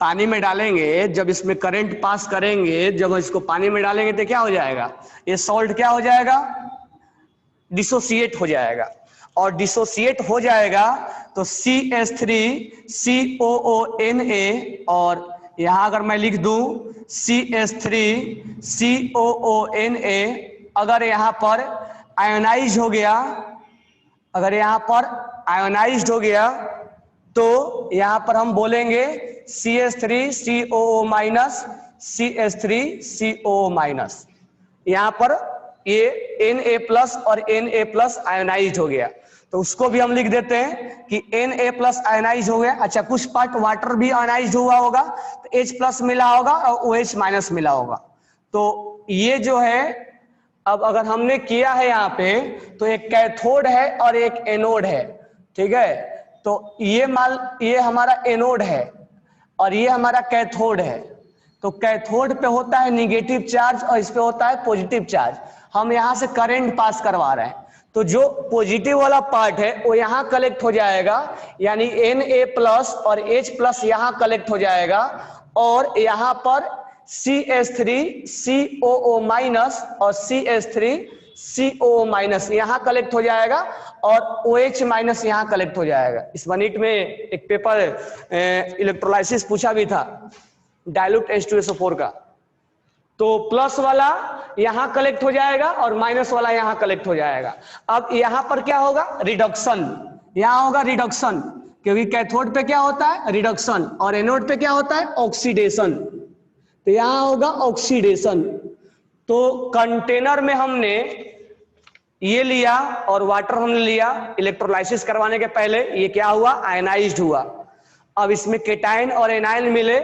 पानी में डालेंगे, जब इसमें करंट पास करेंगे, जब इसको पानी में डालेंगे तो क्या हो जाएगा, ये सॉल्ट क्या हो जाएगा, डिसोसिएट हो जाएगा। और डिसोसिएट हो जाएगा तो CH3COONA, और यहां अगर मैं लिख दूं CH3COONA, अगर यहां पर आयोनाइज हो गया, अगर यहां पर आयोनाइज्ड हो गया तो यहां पर हम बोलेंगे CH3COO माइनस, CH3COO माइनस। यहां पर ये Na प्लस और Na प्लस आयोनाइज हो गया, तो उसको भी हम लिख देते हैं कि Na प्लस आयोनाइज हो गया। अच्छा, कुछ पार्ट वाटर भी आयोनाइज हुआ होगा तो H प्लस मिला होगा और OH माइनस मिला होगा। तो ये जो है, अब अगर हमने किया है यहाँ पे, तो एक कैथोड है और एक एनोड है, ठीक है। तो ये हमारा एनोड है और ये हमारा कैथोड है। तो कैथोड पे होता है निगेटिव चार्ज और इस पे होता है पॉजिटिव चार्ज। हम यहां से करंट पास करवा रहे हैं, तो जो पॉजिटिव वाला पार्ट है वो यहां कलेक्ट हो जाएगा, यानी Na प्लस और H प्लस यहां कलेक्ट हो जाएगा, और यहां पर CH3COO माइनस और CH3COO माइनस यहां कलेक्ट हो जाएगा, और OH माइनस यहां कलेक्ट हो जाएगा। इस यूनिट में एक पेपर इलेक्ट्रोलाइसिस पूछा भी था, डाइल्यूट H2SO4 का। तो प्लस वाला यहां कलेक्ट हो जाएगा और माइनस वाला यहां कलेक्ट हो जाएगा। अब यहां पर क्या होगा, रिडक्शन, यहां होगा रिडक्शन, क्योंकि कैथोड पे क्या होता है, रिडक्शन, और एनोड पे क्या होता है, ऑक्सीडेशन। तो यहां होगा ऑक्सीडेशन। तो कंटेनर में हमने ये लिया और वाटर हमने लिया, इलेक्ट्रोलाइसिस करवाने के पहले ये क्या हुआ, आयनाइज्ड हुआ। अब इसमें केटाइन और एनाइन मिले,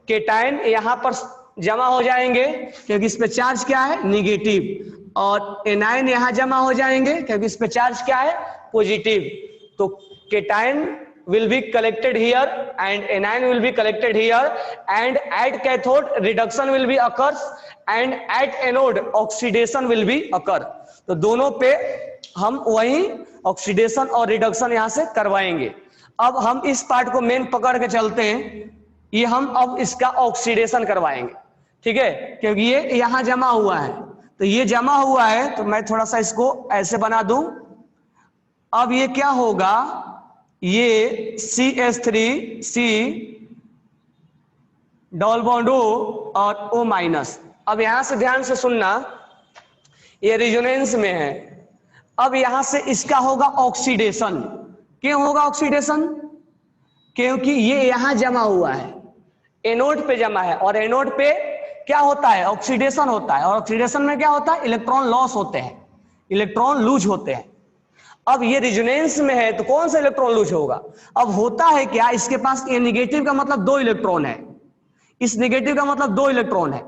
केटाइन यहां पर जमा हो जाएंगे क्योंकि इस पे चार्ज क्या है, निगेटिव, और एनाइन यहां जमा हो जाएंगे क्योंकि इस पे चार्ज क्या है, पॉजिटिव। तो cation will be collected here and anion will be collected here, and at cathode reduction will be occurs and at anode oxidation will be occur। तो दोनों पे हम वही ऑक्सीडेशन और रिडक्शन यहां से करवाएंगे। अब हम इस पार्ट को मेन पकड़ के चलते हैं, ये हम अब इसका ऑक्सीडेशन करवाएंगे, ठीक है, क्योंकि ये यहां जमा हुआ है। तो ये जमा हुआ है तो मैं थोड़ा सा इसको ऐसे बना दूं। अब ये क्या होगा, ये CH3C डबल बॉन्ड O और O माइनस। अब यहां से ध्यान से सुनना, ये रेजोनेंस में है। अब यहां से इसका होगा ऑक्सीडेशन। क्यों होगा ऑक्सीडेशन, क्योंकि ये यहां जमा हुआ है, एनोड पे जमा है, और एनोड पे क्या होता है, ऑक्सीडेशन होता है, और ऑक्सीडेशन में क्या होता है, इलेक्ट्रॉन लॉस होते हैं, इलेक्ट्रॉन लूज होते हैं। अब ये रेजोनेंस में है तो कौन सा इलेक्ट्रॉन लूज होगा, अब होता है क्या, इसके पास ये निगेटिव का मतलब 2 इलेक्ट्रॉन है, इस निगेटिव का मतलब 2 इलेक्ट्रॉन है,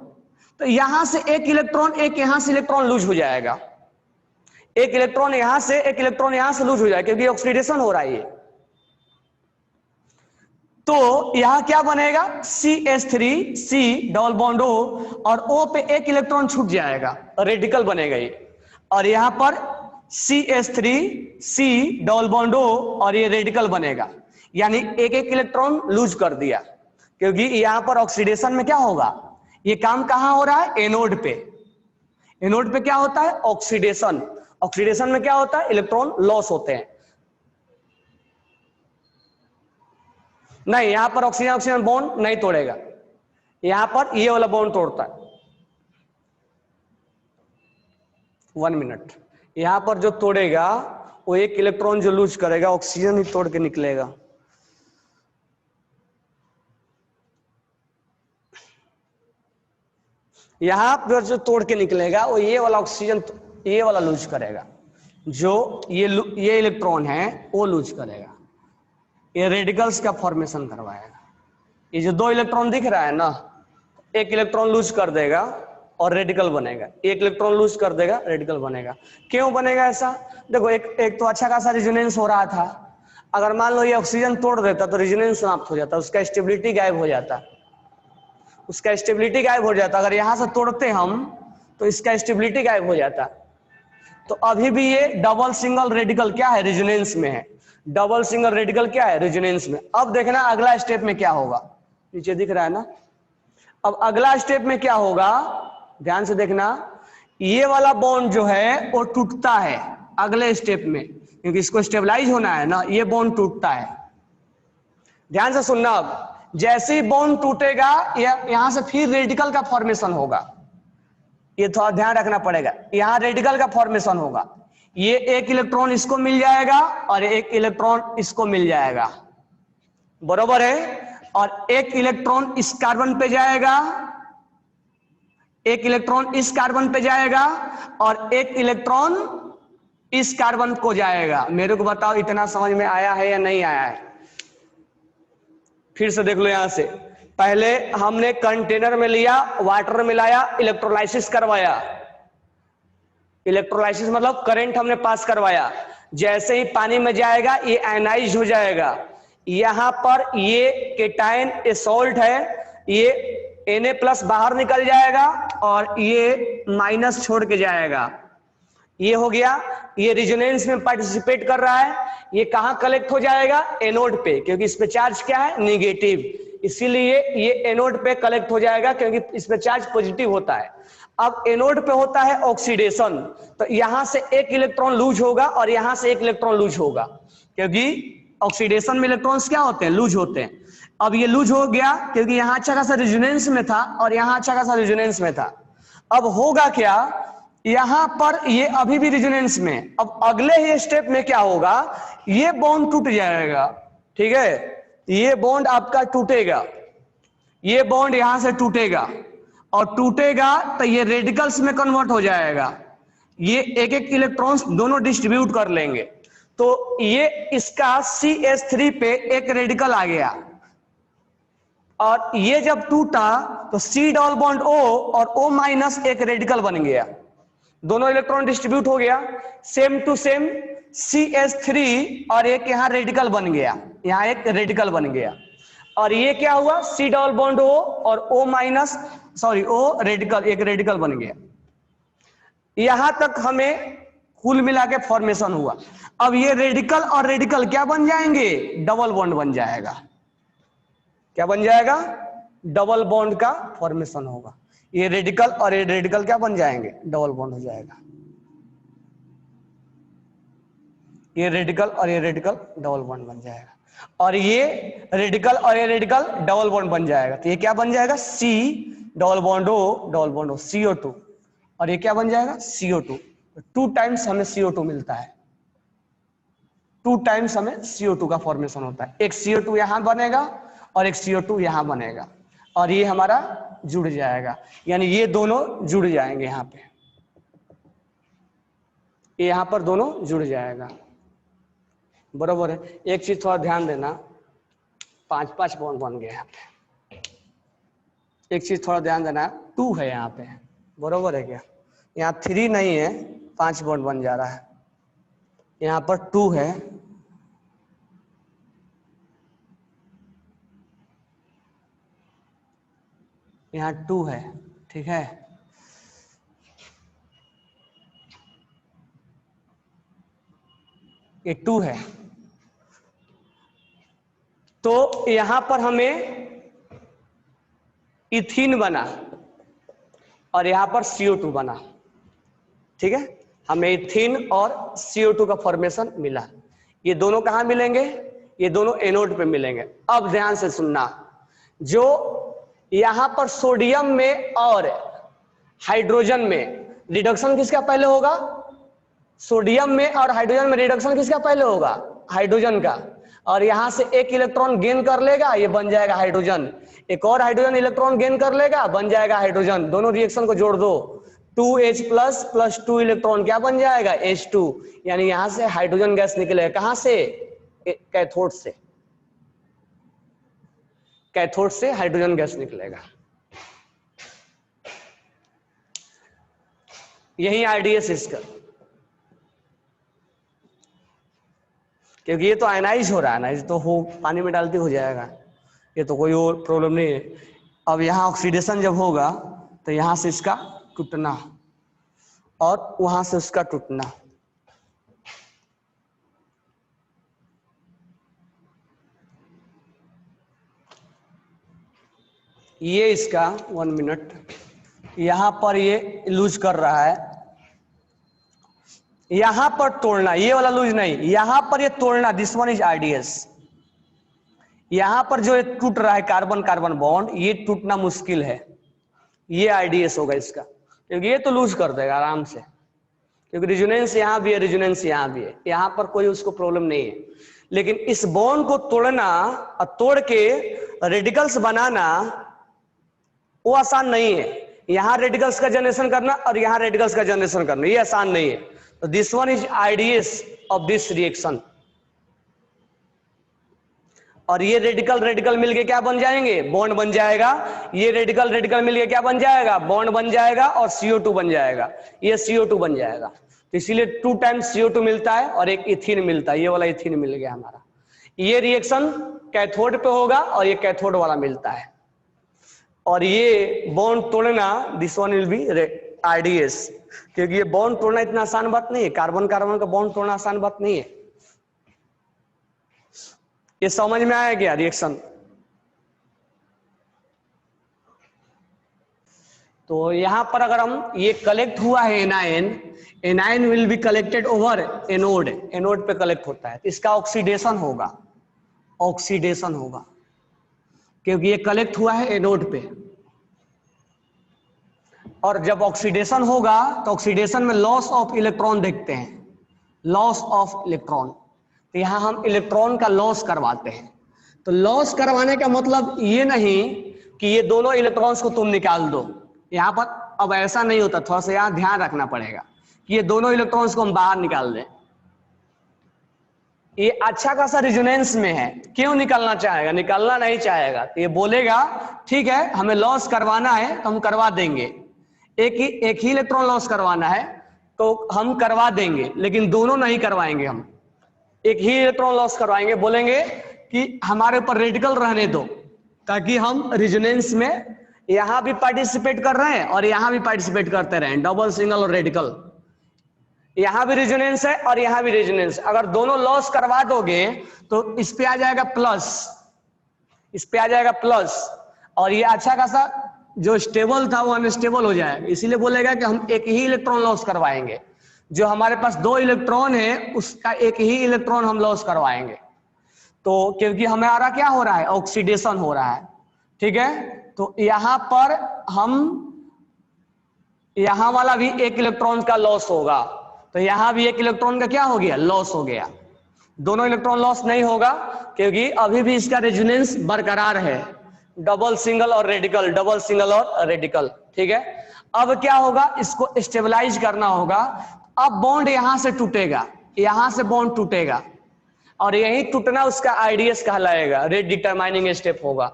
तो यहां से एक इलेक्ट्रॉन, एक यहां से इलेक्ट्रॉन लूज हो जाएगा, एक इलेक्ट्रॉन यहां से, एक इलेक्ट्रॉन यहां से लूज हो जाएगा क्योंकि ऑक्सीडेशन हो रहा है ये। तो यहां क्या बनेगा, CH3C डबल बॉन्ड O और O पे एक इलेक्ट्रॉन छूट जाएगा, रेडिकल बनेगा ये, और यहां पर CH3C डबल बॉन्ड O और ये रेडिकल बनेगा, यानी एक एक इलेक्ट्रॉन लूज कर दिया, क्योंकि यहां पर ऑक्सीडेशन में क्या होगा, ये काम कहां हो रहा है, एनोड पे। एनोड पे क्या होता है, ऑक्सीडेशन, ऑक्सीडेशन में क्या होता है, इलेक्ट्रॉन लॉस होते हैं। नहीं, यहां पर ऑक्सीजन ऑक्सीजन बॉन्ड नहीं तोड़ेगा, यहां पर ये वाला बॉन्ड तोड़ता है। 1 मिनट, यहां पर जो तोड़ेगा वो एक इलेक्ट्रॉन जो लूज करेगा, ऑक्सीजन ही तोड़ के निकलेगा। यहां पर जो तोड़ के निकलेगा वो ये वाला ऑक्सीजन, ये वाला लूज करेगा, जो ये इलेक्ट्रॉन है वो लूज करेगा, ये रेडिकल्स का फॉर्मेशन करवाएगा। ये जो 2 इलेक्ट्रॉन दिख रहा है ना, एक इलेक्ट्रॉन लूज कर देगा और रेडिकल बनेगा, एक इलेक्ट्रॉन लूज कर देगा, रेडिकल बनेगा। क्यों बनेगा ऐसा, देखो एक तो अच्छा खासा रेजोनेंस हो रहा था, अगर मान लो ये ऑक्सीजन तोड़ देता तो रेजोनेंस समाप्त हो जाता, उसका स्टेबिलिटी गायब हो जाता, उसका स्टेबिलिटी गायब हो जाता। अगर यहां से तोड़ते हम तो इसका स्टेबिलिटी गायब हो जाता। तो अभी भी ये डबल सिंगल रेडिकल क्या है, रेजोनेंस में है, डबल सिंगल रेडिकल क्या है, रेजोनेंस में। अब देखना अगला स्टेप में क्या होगा, नीचे दिख रहा है ना। अब अगला स्टेप में क्या होगा, ध्यान से देखना, ये वाला बॉन्ड जो है वो टूटता है अगले स्टेप में, क्योंकि इसको स्टेबलाइज होना है ना, ये बॉन्ड टूटता है। ध्यान से सुनना, अब जैसे ही बॉन्ड टूटेगा यहां से फिर रेडिकल का फॉर्मेशन होगा, ये थोड़ा ध्यान रखना पड़ेगा, यहां रेडिकल का फॉर्मेशन होगा, ये एक इलेक्ट्रॉन इसको मिल जाएगा और एक इलेक्ट्रॉन इसको मिल जाएगा, बरोबर है। और एक इलेक्ट्रॉन इस कार्बन पे जाएगा, एक इलेक्ट्रॉन इस कार्बन पे जाएगा और एक इलेक्ट्रॉन इस कार्बन को जाएगा। मेरे को बताओ इतना समझ में आया है या नहीं आया है? फिर से देख लो यहां से। पहले हमने कंटेनर में लिया, वाटर मिलाया, इलेक्ट्रोलाइसिस करवाया। इलेक्ट्रोलाइसिस मतलब करंट हमने पास करवाया। जैसे ही पानी में जाएगा ये आयनाइज हो जाएगा। यहां पर ये केटायन, ये सॉल्ट है, ये Na+ बाहर निकल जाएगा और ये माइनस छोड़ के जाएगा। ये हो गया। ये रिजोनेंस में पार्टिसिपेट कर रहा है। ये कहां कलेक्ट हो जाएगा? एनोड पे, क्योंकि इस पे चार्ज क्या है? नेगेटिव। इसीलिए ये एनोड पे कलेक्ट हो जाएगा क्योंकि इस पे चार्ज पॉजिटिव होता है। अब एनोड पे होता है ऑक्सीडेशन, तो यहां से एक इलेक्ट्रॉन लूज होगा और यहां से एक इलेक्ट्रॉन लूज होगा, क्योंकि ऑक्सीडेशन में इलेक्ट्रॉन्स क्या होते हैं? लूज होते हैं। अब ये लूज हो गया क्योंकि यहां अच्छा खासा रेजोनेंस में था और यहां अच्छा खासा रेजोनेंस में था। अब होगा क्या? यहां पर ये अभी भी रेजोनेंस में। अब अगले ही स्टेप में क्या होगा? ये बॉन्ड टूट जाएगा। ठीक है, ये बॉन्ड आपका टूटेगा, ये बॉन्ड यहां से टूटेगा और टूटेगा तो ये रेडिकल्स में कन्वर्ट हो जाएगा। ये एक एक इलेक्ट्रॉन्स दोनों डिस्ट्रीब्यूट कर लेंगे। तो ये इसका CH3 पे एक रेडिकल आ गया और ये जब टूटा तो C डबल बॉन्ड O और O- एक रेडिकल बन गया। दोनों इलेक्ट्रॉन डिस्ट्रीब्यूट हो गया। सेम टू सेम CH3 और एक यहां रेडिकल बन गया, यहां एक रेडिकल बन गया। और ये क्या हुआ? C डबल बॉन्ड O और O रेडिकल, एक रेडिकल बन गया। यहां तक हमें कुल मिला के फॉर्मेशन हुआ। अब ये रेडिकल और रेडिकल क्या बन जाएंगे? डबल बॉन्ड बन जाएगा। क्या बन जाएगा? डबल बॉन्ड का फॉर्मेशन होगा। ये रेडिकल और ये रेडिकल क्या बन जाएंगे? डबल बॉन्ड हो जाएगा। ये रेडिकल और ये रेडिकल डबल बॉन्ड बन जाएगा और ये रेडिकल और ये रेडिकल डबल बॉन्ड बन जाएगा। तो ये क्या बन जाएगा? C double bond O double bond O, CO2। और ये क्या बन जाएगा? CO2। 2 टाइम्स हमें CO2 मिलता है, 2 टाइम्स हमें CO2 का फॉर्मेशन होता है। एक CO2 यहां बनेगा और एक CO2 यहां बनेगा और ये हमारा जुड़ जाएगा, यानी ये दोनों जुड़ जाएंगे। यहां पे ये यहां पर दोनों जुड़ जाएगा। बरोबर है। एक चीज थोड़ा ध्यान देना, 5-5 बॉन्ड बन गए यहाँ पे। एक चीज थोड़ा ध्यान देना, 2 है यहाँ पे। बरोबर है क्या? यहाँ 3 नहीं है, 5 बॉन्ड बन जा रहा है। यहाँ पर 2 है, यहाँ 2 है। ठीक है, ये 2 है। तो यहां पर हमें इथीन बना और यहां पर CO2 बना। ठीक है, हमें इथीन और CO2 का फॉर्मेशन मिला। ये दोनों कहां मिलेंगे? ये दोनों एनोड पे मिलेंगे। अब ध्यान से सुनना, जो यहां पर सोडियम में और हाइड्रोजन में रिडक्शन किसका पहले होगा? सोडियम में और हाइड्रोजन में रिडक्शन किसका पहले होगा? हाइड्रोजन का। और यहां से एक इलेक्ट्रॉन गेन कर लेगा, ये बन जाएगा हाइड्रोजन। एक और हाइड्रोजन इलेक्ट्रॉन गेन कर लेगा, बन जाएगा हाइड्रोजन। दोनों रिएक्शन को जोड़ दो, 2H+ + 2 इलेक्ट्रॉन क्या बन जाएगा? H2। यानी यहां से हाइड्रोजन गैस निकलेगा। कहां से? कैथोड से। कैथोड से हाइड्रोजन गैस निकलेगा। यही आईडीएस इसका, क्योंकि ये तो आयनाइज हो रहा है ना, ये तो हो पानी में डालते हो जाएगा, ये तो कोई और प्रॉब्लम नहीं है। अब यहाँ ऑक्सीडेशन जब होगा तो यहाँ से इसका टूटना और वहां से उसका टूटना। ये इसका 1 मिनट, यहां पर ये लूज कर रहा है, यहां पर तोड़ना, ये वाला लूज नहीं, यहां पर ये तोड़ना। This one is IDs. यहां पर जो टूट रहा है कार्बन कार्बन बॉन्ड, ये टूटना मुश्किल है, ये आईडीएस होगा इसका, क्योंकि ये तो लूज कर देगा आराम से, क्योंकि रेजोनेंस यहां भी है, रेजोनेंस यहां भी है, यहां पर कोई उसको प्रॉब्लम नहीं है। लेकिन इस बॉन्ड को तोड़ना और तोड़ के रेडिकल्स बनाना वो आसान नहीं है। यहां रेडिकल्स का जनरेशन करना और यहां रेडिकल्स का जनरेशन करना ये आसान नहीं है। तो this one is ideas of this reaction. और ये रेडिकल रेडिकल मिलके क्या बन जाएंगे, बॉन्ड बन जाएगा। ये रेडिकल रेडिकल मिलके क्या बन जाएगा, बॉन्ड बन जाएगा और CO2 बन जाएगा, ये CO2 बन जाएगा। तो इसीलिए 2 टाइम्स CO2 मिलता है और एक इथिन मिलता है, ये वाला इथिन मिल गया हमारा। ये रिएक्शन कैथोड पे होगा और ये कैथोड वाला मिलता है। और ये बॉन्ड तोड़ना this one will B RDS, क्योंकि ये बॉन्ड तोड़ना इतना आसान बात नहीं है, कार्बन कार्बन का बॉन्ड तोड़ना आसान बात नहीं है। ये समझ में आया क्या रिएक्शन? तो यहां पर अगर हम ये कलेक्ट हुआ है anion will be collected over anode, anode पे कलेक्ट होता है, इसका ऑक्सीडेशन होगा, ऑक्सीडेशन होगा क्योंकि ये कलेक्ट हुआ है एनोड पे। और जब ऑक्सीडेशन होगा तो ऑक्सीडेशन में लॉस ऑफ इलेक्ट्रॉन देखते हैं, लॉस ऑफ इलेक्ट्रॉन। तो यहां हम इलेक्ट्रॉन का लॉस करवाते हैं। तो लॉस करवाने का मतलब ये नहीं कि ये दोनों इलेक्ट्रॉन्स को तुम निकाल दो, यहां पर अब ऐसा नहीं होता, थोड़ा सा यहां ध्यान रखना पड़ेगा कि ये दोनों इलेक्ट्रॉन्स को हम बाहर निकाल दें। ये अच्छा खासा रिजोनेंस में है, क्यों निकालना चाहेगा, निकालना नहीं चाहेगा। तो ये बोलेगा ठीक है हमें लॉस करवाना है तो हम करवा देंगे, एक ही इलेक्ट्रॉन लॉस करवाना है तो हम करवा देंगे, लेकिन दोनों नहीं करवाएंगे, हम एक ही इलेक्ट्रॉन लॉस करवाएंगे। बोलेंगे कि हमारे ऊपर रेडिकल रहने दो ताकि हम रिजोनेंस में यहां भी पार्टिसिपेट कर रहे हैं और यहां भी पार्टिसिपेट करते रहें, डबल सिंगल और रेडिकल। यहां भी रेजोनेंस है और यहां भी रेजोनेंस। अगर दोनों लॉस करवा दोगे तो इस पे आ जाएगा प्लस, इस पे आ जाएगा प्लस, और ये अच्छा खासा जो स्टेबल था वो अनस्टेबल हो जाएगा। इसीलिए बोलेगा कि हम एक ही इलेक्ट्रॉन लॉस करवाएंगे, जो हमारे पास 2 इलेक्ट्रॉन है उसका एक ही इलेक्ट्रॉन हम लॉस करवाएंगे। तो क्योंकि हमारा क्या हो रहा है, ऑक्सीडेशन हो रहा है, ठीक है। तो यहां पर हम यहां वाला भी एक इलेक्ट्रॉन का लॉस होगा, तो यहां भी एक इलेक्ट्रॉन का क्या हो गया, लॉस हो गया। दोनों इलेक्ट्रॉन लॉस नहीं होगा क्योंकि अभी भी इसका रेजोनेंस बरकरार है, डबल सिंगल और रेडिकल, डबल सिंगल और रेडिकल, ठीक है। अब क्या होगा, इसको स्टेबलाइज करना होगा। अब बॉन्ड यहां से टूटेगा, यहां से बॉन्ड टूटेगा और यही टूटना उसका आईडीएस कहलाएगा, रेट डिटरमाइनिंग स्टेप होगा।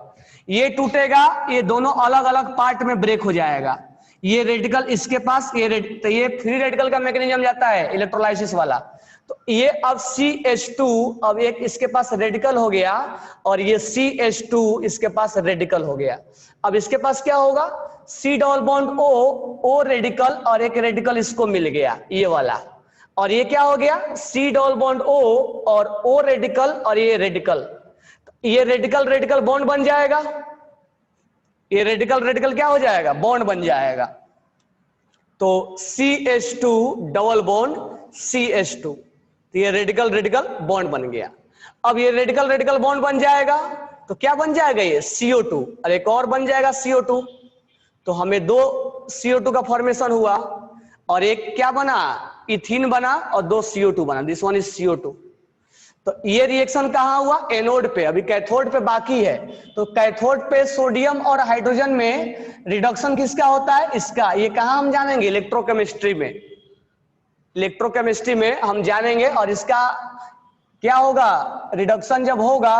ये टूटेगा, ये दोनों अलग अलग पार्ट में ब्रेक हो जाएगा। ये रेडिकल इसके पास, तो ये फ्री रेडिकल का मैकेनिज्म जाता है इलेक्ट्रोलाइसिस वाला। तो ये अब CH2 अब एक इसके पास रेडिकल हो गया और ये CH2 इसके पास रेडिकल हो गया। अब इसके पास क्या होगा, C double bond O radical और एक रेडिकल इसको मिल गया ये वाला, और ये क्या हो गया, C डबल बॉन्ड O और O रेडिकल और ये रेडिकल, ये रेडिकल रेडिकल बॉन्ड बन जाएगा, ये रेडिकल रेडिकल क्या हो जाएगा, बॉन्ड बन जाएगा। तो CH2 डबल बॉन्ड CH2, तो ये रेडिकल रेडिकल बॉन्ड बन गया। अब ये रेडिकल रेडिकल बॉन्ड बन जाएगा तो क्या बन जाएगा, ये CO2 और एक और बन जाएगा CO2। तो हमें 2 CO2 का फॉर्मेशन हुआ और एक क्या बना, इथिन बना और 2 CO2 बना, दिस वन इज CO2। तो ये रिएक्शन कहां हुआ, एनोड पे, अभी कैथोड पे बाकी है। तो कैथोड पे सोडियम और हाइड्रोजन में रिडक्शन किसका होता है, इसका। ये कहां हम जानेंगे, इलेक्ट्रोकेमिस्ट्री में, इलेक्ट्रोकेमिस्ट्री में हम जानेंगे। और इसका क्या होगा, रिडक्शन जब होगा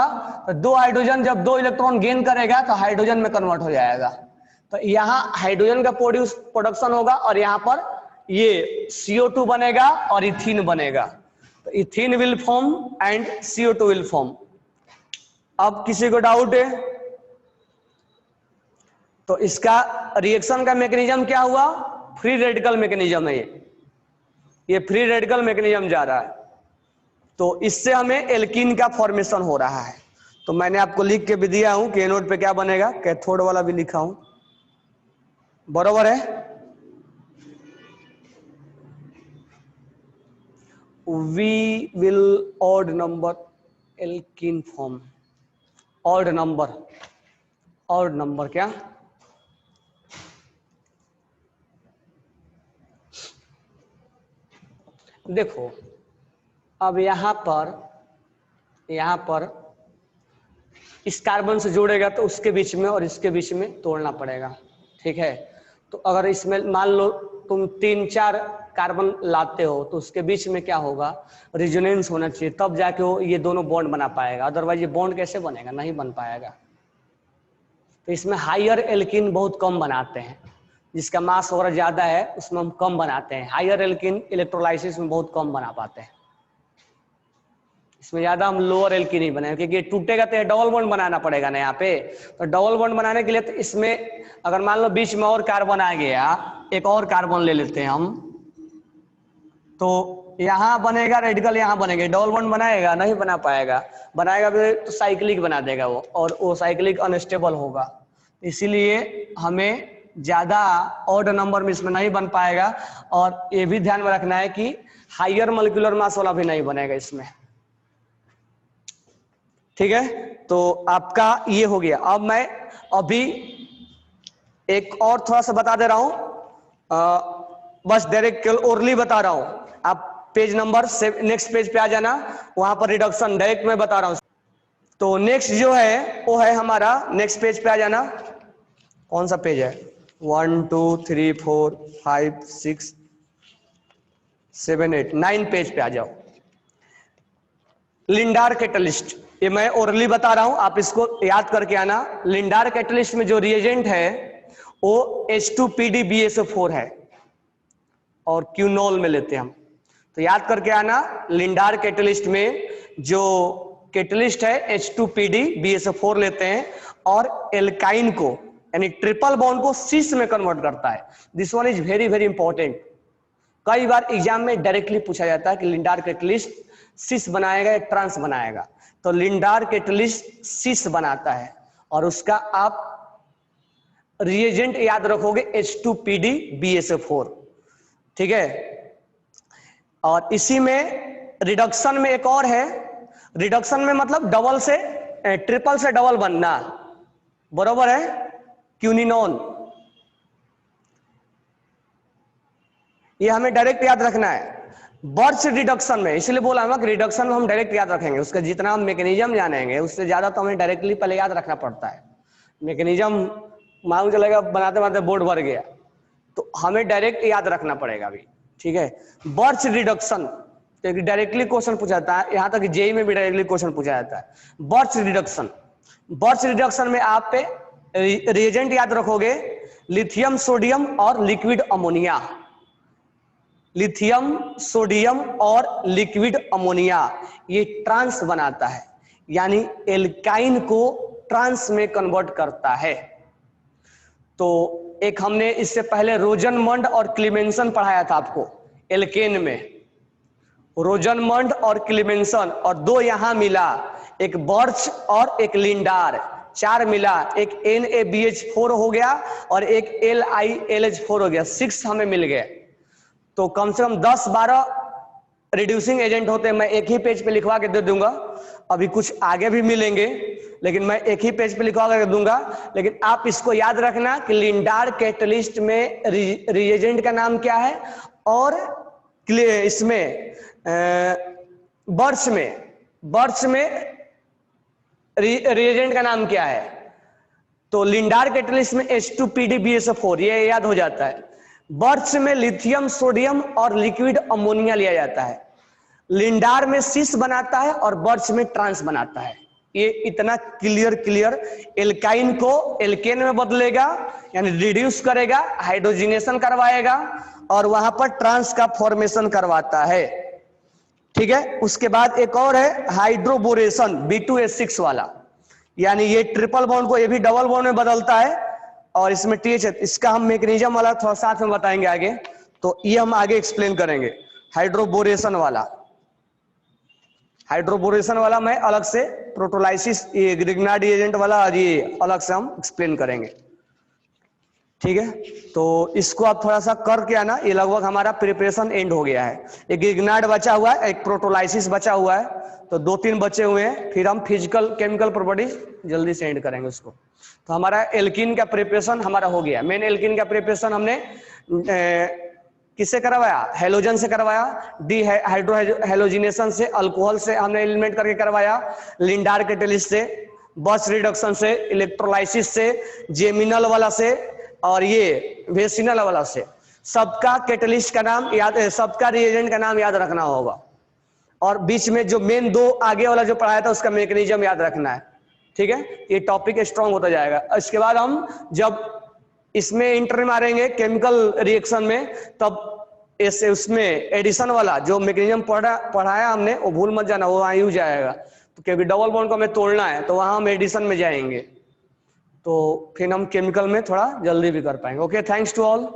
तो 2 हाइड्रोजन जब 2 इलेक्ट्रॉन गेन करेगा तो हाइड्रोजन में कन्वर्ट हो जाएगा। तो यहां हाइड्रोजन का प्रोडक्शन होगा और यहां पर ये CO2 बनेगा और इथिन बनेगा। तो इथिन will form and CO2 will form. अब किसी को डाउट है तो इसका रिएक्शन का मैकेनिज्म क्या हुआ, फ्री रेडिकल मैकेनिज्म है ये फ्री रेडिकल मैकेनिज्म जा रहा है। तो इससे हमें एल्कीन का फॉर्मेशन हो रहा है। तो मैंने आपको लिख के भी दिया हूं कि एनोड पे क्या बनेगा, कैथोड वाला भी लिखा हूं, बरोबर है। We will odd number alkene form, odd number क्या, देखो अब यहां पर यहाँ पर इस कार्बन से जोड़ेगा तो उसके बीच में और इसके बीच में तोड़ना पड़ेगा, ठीक है। तो अगर इसमें मान लो तुम 3-4 कार्बन लाते हो तो उसके बीच में क्या होगा, रिजोनेंस होना चाहिए, तब जाके वो ये दोनों बॉन्ड बना पाएगा, अदरवाइज ये बॉन्ड कैसे बनेगा, नहीं बन पाएगा। तो इसमें हायर एल्किन बहुत कम बनाते हैं, जिसका मास वगैरह ज्यादा है उसमें हम कम बनाते हैं। हायर एल्किन इलेक्ट्रोलाइसिस में बहुत कम बना पाते हैं, इसमें ज्यादा हम लोअर एल्किन नहीं बनाए, क्योंकि टूटेगा तो डबल बॉन्ड बनाना पड़ेगा ना यहाँ पे। तो डबल बॉन्ड बनाने के लिए तो इसमें अगर मान लो बीच में और कार्बन आ गया, एक और कार्बन ले लेते हैं हम, तो यहाँ बनेगा रेडिकल, यहाँ बनेगा, डबल बॉन्ड बनाएगा नहीं बना पाएगा, बनाएगा तो साइक्लिक बना देगा वो, और वो साइक्लिक अनस्टेबल होगा। इसीलिए हमें ज्यादा ऑड नंबर में इसमें नहीं बन पाएगा। और ये भी ध्यान में रखना है कि हायर मॉलिक्यूलर मास वाला भी नहीं बनेगा इसमें, ठीक है। तो आपका ये हो गया। अब मैं अभी एक और थोड़ा सा बता दे रहा हूं, बस डायरेक्ट ओरली बता रहा हूं। आप पेज नंबर नेक्स्ट पेज पे आ जाना, वहां पर रिडक्शन डायरेक्ट मैं बता रहा हूं। तो नेक्स्ट जो है वो है हमारा, नेक्स्ट पेज पे आ जाना। कौन सा पेज है? 1 2 3 4 5 6 7 8 9 पेज पे आ जाओ। लिंडार कैटलिस्ट, ये मैं ओरली बता रहा हूं, आप इसको याद करके आना। लिंडार कैटलिस्ट में जो रिएजेंट है वो H2PdBSO4 है और क्यूनोल में लेते हैं हम, तो याद करके आना। लिंडार कैटलिस्ट में जो कैटलिस्ट है H2PdBSO4 लेते हैं और एल्काइन को यानी ट्रिपल बॉन्ड को सिस में कन्वर्ट करता है। This one is very very important. कई बार एग्जाम में डायरेक्टली पूछा जाता है कि लिंडार कैटलिस्ट सिस बनाएगा या ट्रांस बनाएगा, तो लिंडार कैटलिस्ट सिस बनाता है और उसका आप रिएजेंट याद रखोगे H2PdBSO4, ठीक है। और इसी में रिडक्शन में एक और है, रिडक्शन में मतलब डबल से ट्रिपल से डबल बनना, बरोबर है, क्यूनिनोन। ये हमें डायरेक्ट याद रखना है। बर्च रिडक्शन में, इसलिए बोला ना कि रिडक्शन में हम डायरेक्ट याद रखेंगे, उसका जितना हम मैकेनिज्म जानेंगे उससे ज्यादा तो हमें डायरेक्टली पहले याद रखना पड़ता है। मैकेनिज्म मालूम चलेगा बनाते बनाते बोर्ड भर गया, तो हमें डायरेक्ट याद रखना पड़ेगा अभी, ठीक है। बर्च रिडक्शन डायरेक्टली क्वेश्चन पूछा जाता है, यहां तक जेई में भी डायरेक्टली क्वेश्चन पूछा जाता है। बर्च रिडक्शन, बर्च रिडक्शन में आप रिएजेंट याद रखोगे लिथियम सोडियम और लिक्विड अमोनिया। लिथियम सोडियम और लिक्विड अमोनिया ये ट्रांस बनाता है, यानी एल्काइन को ट्रांस में कन्वर्ट करता है। तो एक हमने इससे पहले रोजनमंड और क्लीमेंसन पढ़ाया था आपको एल्केन में, रोजनमंड और क्लीमेंसन, और दो यहां मिला, एक बर्च और एक लिंडार, 4 मिला, एक NaBH4 हो गया और एक LiLH4 हो गया, 6 हमें मिल गए। तो कम से कम 10-12 रिड्यूसिंग एजेंट होते हैं। मैं एक ही पेज पे लिखवा के दे दूंगा, अभी कुछ आगे भी मिलेंगे लेकिन मैं एक ही पेज पे लिखवा के दूंगा। लेकिन आप इसको याद रखना कि लिंडार कैटलिस्ट में रिएजेंट का नाम क्या है और इसमें बर्च में रिएजेंट का नाम क्या है। तो लिंडार कैटलिस्ट में H2PdBSO4 ये याद हो जाता है। बर्च में लिथियम सोडियम और लिक्विड अमोनिया लिया जाता है। लिंडार में सिस बनाता है और बर्च में ट्रांस बनाता है। ये इतना क्लियर एल्काइन को एल्केन में बदलेगा, यानी रिड्यूस करेगा, हाइड्रोजिनेशन करवाएगा और वहां पर ट्रांस का फॉर्मेशन करवाता है, ठीक है। उसके बाद एक और है हाइड्रोबोरेशन, B2H6 वाला, यानी ये ट्रिपल बॉन्ड को ये भी डबल बॉन्ड में बदलता है और इसमें TH है। इसका हम मैकेनिज्म वाला थोड़ा साथ में बताएंगे आगे, तो ये हम आगे एक्सप्लेन करेंगे। हाइड्रोबोरेशन वाला मैं अलग से, प्रोटोलाइसिस ये ग्रिग्नार्ड एजेंट वाला ये अलग से हम एक्सप्लेन करेंगे, ठीक है। तो इसको आप थोड़ा सा करके आना, ये लगभग हमारा प्रिपरेशन एंड हो गया है। एक ग्रिग्नार्ड बचा हुआ है, एक प्रोटोलाइसिस बचा हुआ है, तो 2-3 बचे हुए हैं, फिर हम फिजिकल केमिकल प्रॉपर्टीज जल्दी से एंड करेंगे उसको। तो हमारा एल्कीन का प्रिपरेशन हमारा हो गया। मेन एल्कीन का प्रिपरेशन हमने किससे करवाया, हेलोजन से करवाया, डी हाइड्रो हेलोजिनेशन से, अल्कोहल से हमने एलिमिनेट करके करवाया, लिंडार कैटेलिस्ट से, बस रिडक्शन से, इलेक्ट्रोलाइसिस से, जेमिनल वाला से, और ये वेसिनल वाला से। सबका कैटेलिस्ट का नाम याद, सबका रिएजेंट का नाम याद रखना होगा, और बीच में जो मेन दो आगे वाला जो पढ़ाया था उसका मैकेनिज्म याद रखना है, ठीक है। ये टॉपिक स्ट्रांग होता जाएगा। इसके बाद हम जब इसमें इंटर मारेंगे केमिकल रिएक्शन में, तब ऐसे उसमें एडिशन वाला जो मैकेनिज्म पढ़ाया हमने वो भूल मत जाना, वो वहां यूज आएगा। तो क्योंकि डबल बॉन्ड को हमें तोड़ना है तो वहां हम एडिशन में जाएंगे, तो फिर हम केमिकल में थोड़ा जल्दी भी कर पाएंगे। Okay, thanks to all.